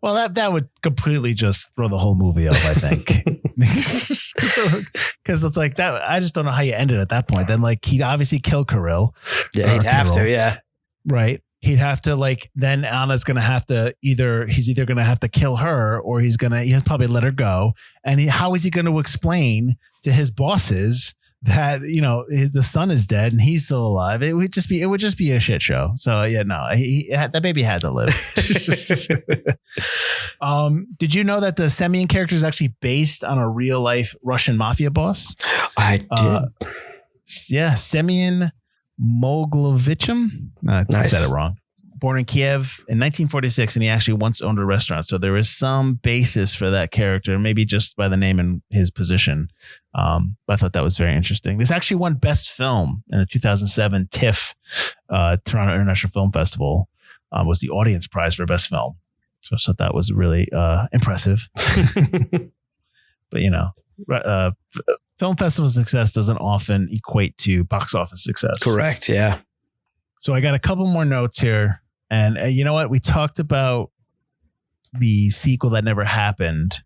S2: Well, that would completely just throw the whole movie up, I think. Because it's like that. I just don't know how you end it at that point. Then he'd obviously kill Kirill.
S3: Yeah, he'd have to. Yeah.
S2: Right. He'd have to then Anna's going to have to he's either going to have to kill her or he's probably let her go. And how is he going to explain to his bosses that, the son is dead and he's still alive? It would just be a shit show. So yeah, no, that baby had to live. Did you know that the Semyon character is actually based on a real life Russian mafia boss? I did. Yeah. Semyon Moglovichim. I said it wrong. born in Kiev in 1946, and he actually once owned a restaurant. So there is some basis for that character, maybe just by the name and his position. But I thought that was very interesting. This actually won Best Film in the 2007 TIFF, Toronto International Film Festival, was the audience prize for Best Film. So I thought that was really impressive. But, you know, film festival success doesn't often equate to box office success.
S3: Correct. Yeah.
S2: So I got a couple more notes here. And you know what? We talked about the sequel that never happened.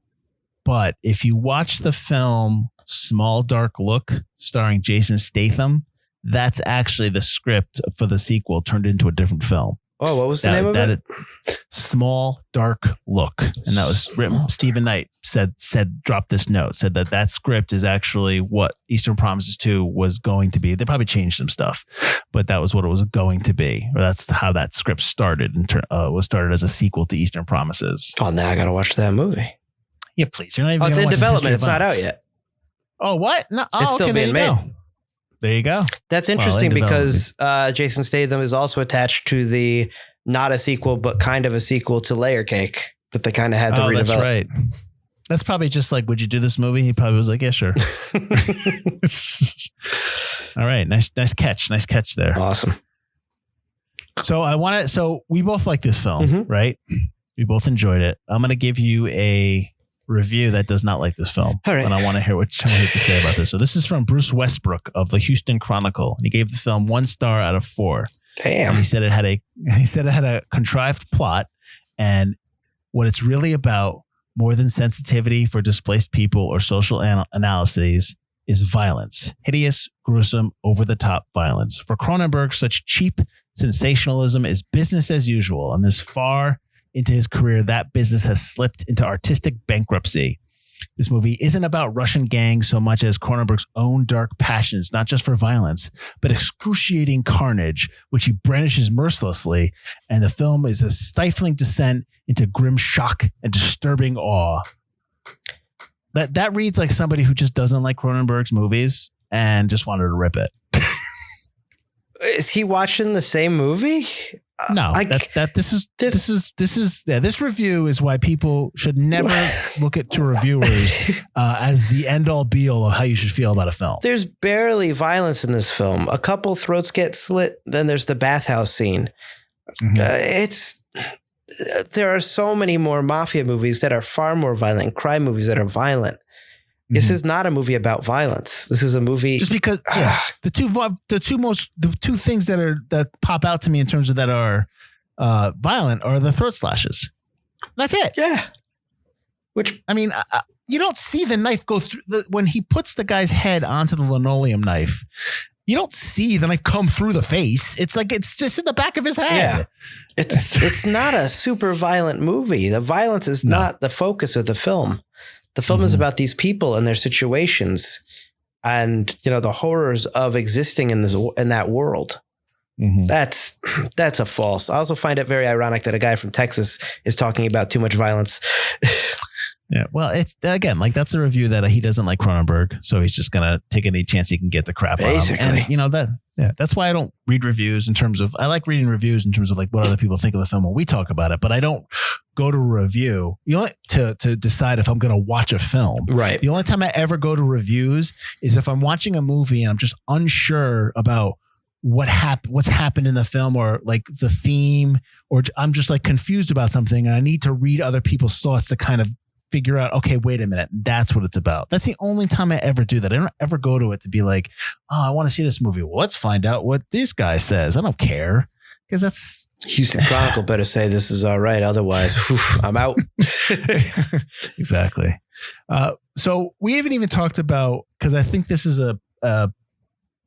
S2: But if you watch the film Small Dark Look starring Jason Statham, that's actually the script for the sequel turned into a different film.
S3: Oh, what was the name of it?
S2: Small Dark Look. And that was written. Stephen Knight dropped this note, said that script is actually what Eastern Promises 2 was going to be. They probably changed some stuff, but that was what it was going to be. Or that's how that script started was started as a sequel to Eastern Promises.
S3: Oh, now I got to watch that movie.
S2: Yeah, please. You're not even
S3: it's in development. It's not out yet.
S2: Oh, what? No,
S3: it's still being made.
S2: There you go.
S3: That's interesting because Jason Statham is also attached to the not a sequel, but kind of a sequel to Layer Cake that they kind of had to redevelop.
S2: That's right. That's probably just like, would you do this movie? He probably was like, yeah, sure. All right. Nice catch. Nice catch there.
S3: Awesome.
S2: So we both like this film, right? We both enjoyed it. I'm going to give you a review that does not like this film.
S3: All right.
S2: And I want to hear what you have to say about this. So this is from Bruce Westbrook of the Houston Chronicle. And he gave the film 1 star out of 4.
S3: Damn.
S2: And he said it had a contrived plot, and what it's really about, more than sensitivity for displaced people or social analyses, is violence. Hideous, gruesome, over-the-top violence. For Cronenberg, such cheap sensationalism is business as usual, and this far into his career, that business has slipped into artistic bankruptcy. This movie isn't about Russian gangs so much as Cronenberg's own dark passions, not just for violence, but excruciating carnage, which he brandishes mercilessly. And the film is a stifling descent into grim shock and disturbing awe. That reads like somebody who just doesn't like Cronenberg's movies and just wanted to rip it.
S3: Is he watching the same movie?
S2: No, this review is why people should never look at to reviewers as the end all be all of how you should feel about a film.
S3: There's barely violence in this film. A couple throats get slit. Then there's the bathhouse scene. There are so many more mafia movies that are far more violent, crime movies that are violent. This is not a movie about violence. This is a movie
S2: just because the two things that pop out to me in terms of that are violent are the throat slashes. That's it.
S3: Yeah. Which
S2: I mean, you don't see the knife go through when he puts the guy's head onto the linoleum knife. You don't see the knife come through the face. It's like it's just in the back of his head.
S3: Yeah. It's not a super violent movie. The violence is not the focus of the film. The film is about these people and their situations and, you know, the horrors of existing in that world. That's a false. I also find it very ironic that a guy from Texas is talking about too much violence.
S2: Yeah. Well, it's again, like that's a review that he doesn't like Cronenberg. So he's just going to take any chance he can get the crap out of him. And, you know, that's why I don't read reviews in terms of, I like reading reviews in terms of like what other people think of the film when we talk about it, but I don't go to a review to decide if I'm going to watch a film.
S3: Right.
S2: The only time I ever go to reviews is if I'm watching a movie and I'm just unsure about what's happened in the film or like the theme, or I'm just like confused about something and I need to read other people's thoughts to kind of figure out, okay, wait a minute, that's what it's about. That's the only time I ever do that. I don't ever go to it to be like, oh, I want to see this movie. Well, let's find out what this guy says. I don't care. Because that's
S3: Houston Chronicle better say this is all right. Otherwise, I'm out.
S2: Exactly. So we haven't even talked about, because I think this is a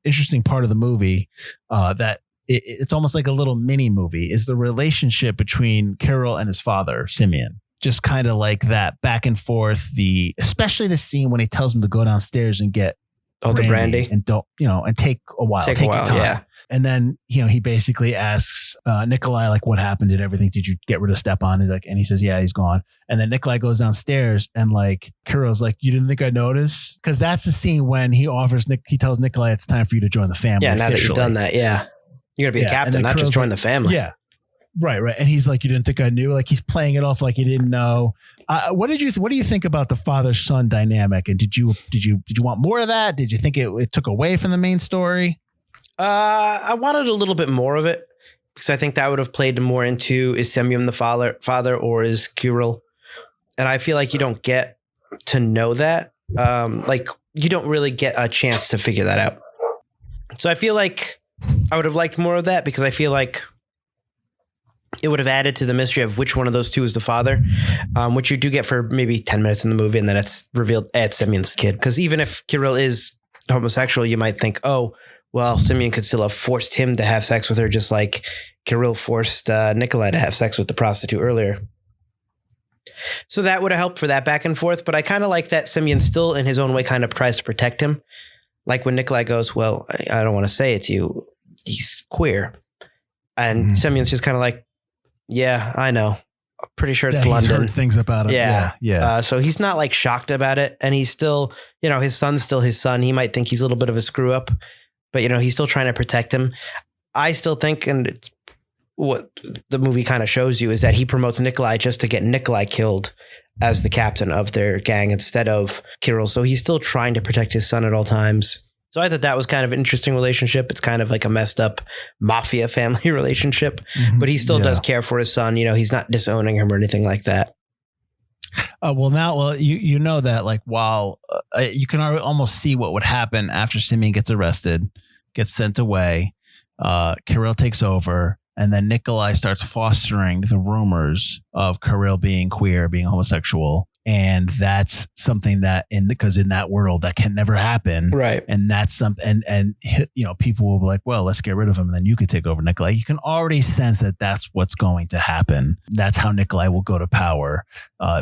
S2: interesting part of the movie that it's almost like a little mini movie, is the relationship between Carol and his father, Simeon. Just kind of like that back and forth, especially the scene when he tells him to go downstairs and get
S3: the brandy
S2: and and take a while, take your time.
S3: Yeah.
S2: And then, he basically asks Nikolai, like, what happened? Did everything? Did you get rid of Stepan? And he says, yeah, he's gone. And then Nikolai goes downstairs and like Carol's like, you didn't think I noticed? Because that's the scene when he tells Nikolai it's time for you to join the family.
S3: Yeah, now that you've done that, yeah. You're going to be a captain, not just join the family.
S2: Yeah. Right. And he's like, you didn't think I knew? Like, he's playing it off like he didn't know. What do you think about the father-son dynamic? And did you want more of that? Did you think it took away from the main story?
S3: I wanted a little bit more of it because I think that would have played more into, is Semyon the father or is Kirill? And I feel like you don't get to know that. Like, you don't really get a chance to figure that out. So I feel like I would have liked more of that because I feel like it would have added to the mystery of which one of those two is the father, which you do get for maybe 10 minutes in the movie. And then it's revealed it's Semyon's kid. Because even if Kirill is homosexual, you might think, oh, well, Semyon could still have forced him to have sex with her, just like Kirill forced Nikolai to have sex with the prostitute earlier. So that would have helped for that back and forth. But I kind of like that Semyon still in his own way kind of tries to protect him. Like when Nikolai goes, well, I don't want to say it to you, he's queer. And Semyon's just kind of like, yeah, I know. I'm pretty sure it's London.
S2: He's heard things about it. Yeah.
S3: So he's not like shocked about it. And he's still, his son's still his son. He might think he's a little bit of a screw up, but he's still trying to protect him. I still think, and it's what the movie kind of shows you, is that he promotes Nikolai just to get Nikolai killed as the captain of their gang instead of Kirill. So he's still trying to protect his son at all times. So I thought that was kind of an interesting relationship. It's kind of like a messed up mafia family relationship, but he still does care for his son. He's not disowning him or anything like that.
S2: You know that, like, while you can almost see what would happen after Semyon gets arrested, gets sent away, Kirill takes over, and then Nikolai starts fostering the rumors of Kirill being queer, being homosexual. And that's something that because in that world that can never happen. Right. And that's something, and people will be like, well, let's get rid of him. And then you could take over Nikolai. You can already sense that that's what's going to happen. That's how Nikolai will go to power,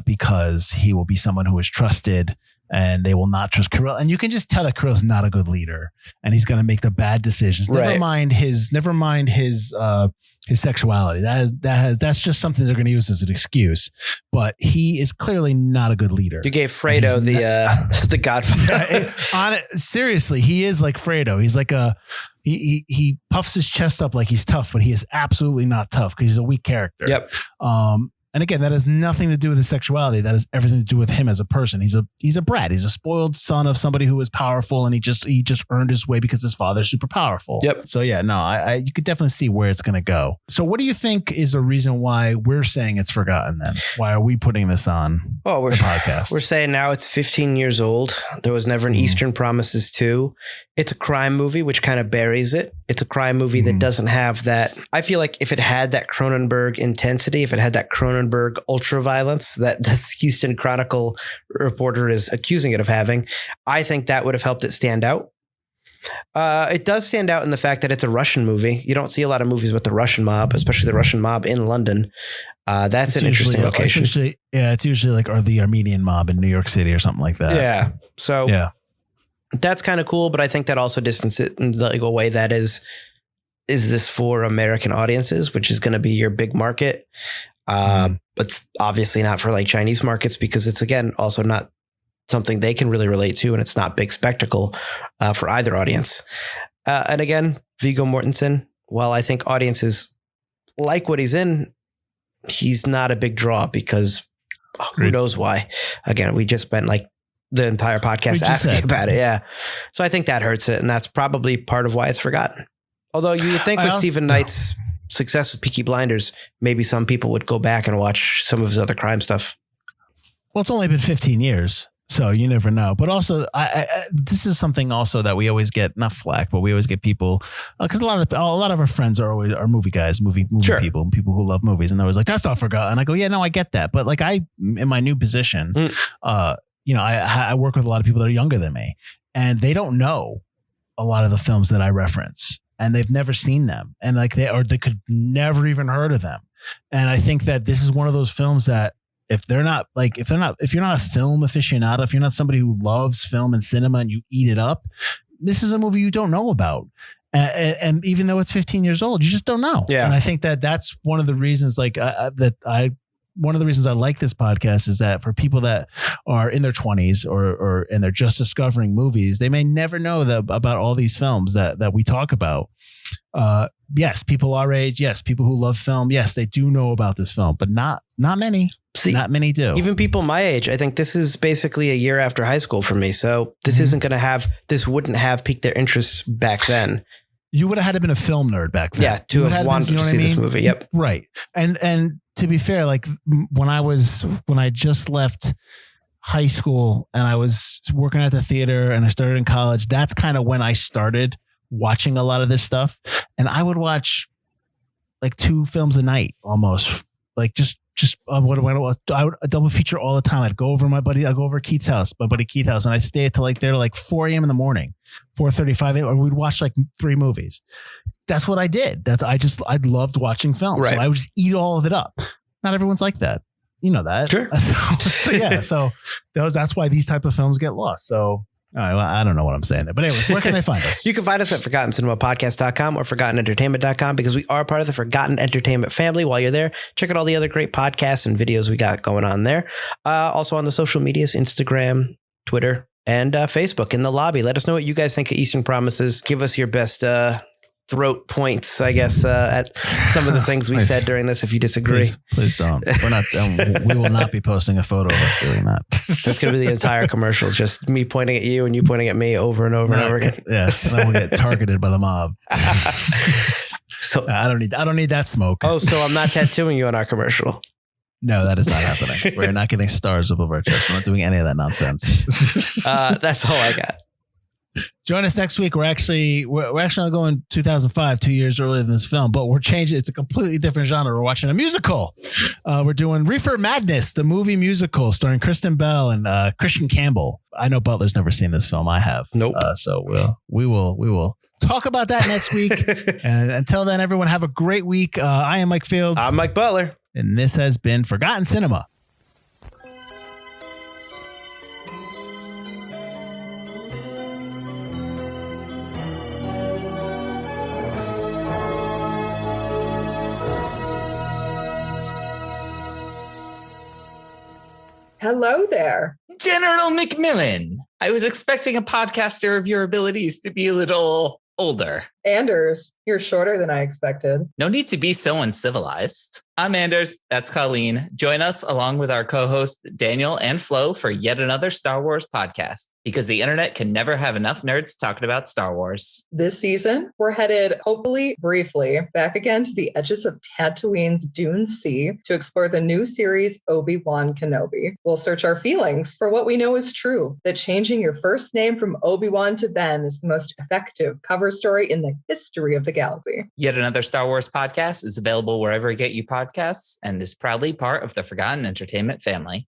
S2: because he will be someone who is trusted and they will not trust Kirill. And you can just tell that Kirill's not a good leader and he's going to make the bad decisions. Never mind his sexuality. That's just something they're going to use as an excuse, but he is clearly not a good leader.
S3: You gave Fredo the Godfather.
S2: Seriously, he is like Fredo. He's like he puffs his chest up like he's tough, but he is absolutely not tough because he's a weak character.
S3: Yep.
S2: And again, that has nothing to do with his sexuality. That has everything to do with him as a person. He's a brat. He's a spoiled son of somebody who was powerful, and he just earned his way because his father's super powerful. Yep. So yeah, no, you could definitely see where it's going to go. So what do you think is the reason why we're saying it's forgotten then? Why are we putting this on the podcast? We're
S3: saying now it's 15 years old. There was never an Eastern Promises 2. It's a crime movie, which kind of buries it. It's a crime movie that doesn't have that. I feel like if it had that Cronenberg intensity, if it had that Cronenberg ultra violence that this Houston Chronicle reporter is accusing it of having, I think that would have helped it stand out. It does stand out in the fact that it's a Russian movie. You don't see a lot of movies with the Russian mob, especially the Russian mob in London. That's an interesting location.
S2: It's usually like the Armenian mob in New York City or something like that.
S3: Yeah. So yeah. That's kind of cool, but I think that also distances it in like a way that is this for American audiences, which is going to be your big market. But it's obviously not for like Chinese markets because it's, again, also not something they can really relate to. And it's not big spectacle for either audience. And again, Viggo Mortensen, while I think audiences like what he's in, he's not a big draw because who knows why. Again, we just spent like the entire podcast asking about it. Yeah. So I think that hurts it. And that's probably part of why it's forgotten. Although you would think with Stephen Knight's success with Peaky Blinders, maybe some people would go back and watch some of his other crime stuff.
S2: Well, it's only been 15 years, so you never know. But also, this is something also that we always get, not flack, but we always get people, because a lot of our friends are movie guys, movie people who love movies, and they're always like, that's not forgotten. And I go, yeah, no, I get that. But like in my new position, I work with a lot of people that are younger than me, and they don't know a lot of the films that I reference, and they've never seen them, and like they could never even heard of them. And I think that this is one of those films that if you're not a film aficionado, if you're not somebody who loves film and cinema and you eat it up, this is a movie you don't know about. And even though it's 15 years old, you just don't know. Yeah. And I think that that's one of the reasons one of the reasons I like this podcast is that for people that are in their 20s and they're just discovering movies, they may never know about all these films that we talk about. Yes, people our age. Yes, people who love film. Yes, they do know about this film, but not many.
S3: See,
S2: not many do.
S3: Even people my age. I think this is basically a year after high school for me. So this isn't going to have, this wouldn't have piqued their interest back then.
S2: You would have had to been a film nerd back then.
S3: Yeah, to have wanted to see this movie. Yep.
S2: Right. And to be fair, like when I just left high school and I was working at the theater and I started in college, that's kind of when I started watching a lot of this stuff. And I would watch like 2 films a night almost, like just I would double feature all the time. I'd go over my buddy Keith's house, my buddy Keith's house, and I'd stay till like 4 a.m. in the morning, 4:35 a.m. or we'd watch like 3 movies. That's what I did. I loved watching films.
S3: Right.
S2: So I would just eat all of it up. Not everyone's like that. You know that.
S3: Sure.
S2: So that's why these type of films get lost. So I don't know what I'm saying there, but anyway, where can they find us?
S3: You can find us at ForgottenCinemaPodcast.com or ForgottenEntertainment.com because we are part of the Forgotten Entertainment family. While you're there, check out all the other great podcasts and videos we got going on there. Also on the social medias, Instagram, Twitter, and Facebook. In the lobby, let us know what you guys think of Eastern Promises. Give us your best throat points, I guess, at some of the things we said during this. If you disagree,
S2: please don't. We're not. We will not be posting a photo of us doing that.
S3: That's going to be the entire commercial. It's just me pointing at you and you pointing at me over and over and over again.
S2: Yes, and then we'll get targeted by the mob. So I don't need that smoke.
S3: Oh, so I'm not tattooing you on our commercial.
S2: No, that is not happening. We're not getting stars above our chest. We're not doing any of that nonsense.
S3: That's all I got.
S2: Join us next week. We're actually going 2005, 2 years earlier than this film, but we're changing. It's a completely different genre. We're watching a musical. We're doing Reefer Madness, the movie musical starring Kristen Bell and Christian Campbell. I know Butler's never seen this film. I have.
S3: Nope.
S2: So we will talk about that next week. And until then, everyone have a great week. I am Mike Field.
S3: I'm Mike Butler.
S2: And this has been Forgotten Cinema.
S4: Hello there.
S5: General McMillan. I was expecting a podcaster of your abilities to be a little older.
S4: Anders, you're shorter than I expected.
S5: No need to be so uncivilized. I'm Anders. That's Colleen. Join us along with our co-hosts Daniel and Flo for yet another Star Wars podcast, because the internet can never have enough nerds talking about Star Wars.
S4: This season, we're headed, hopefully briefly, back again to the edges of Tatooine's Dune Sea to explore the new series Obi-Wan Kenobi. We'll search our feelings for what we know is true, that changing your first name from Obi-Wan to Ben is the most effective cover story in the history of the galaxy.
S5: Yet another Star Wars podcast is available wherever you get you podcasts and is proudly part of the Forgotten Entertainment family.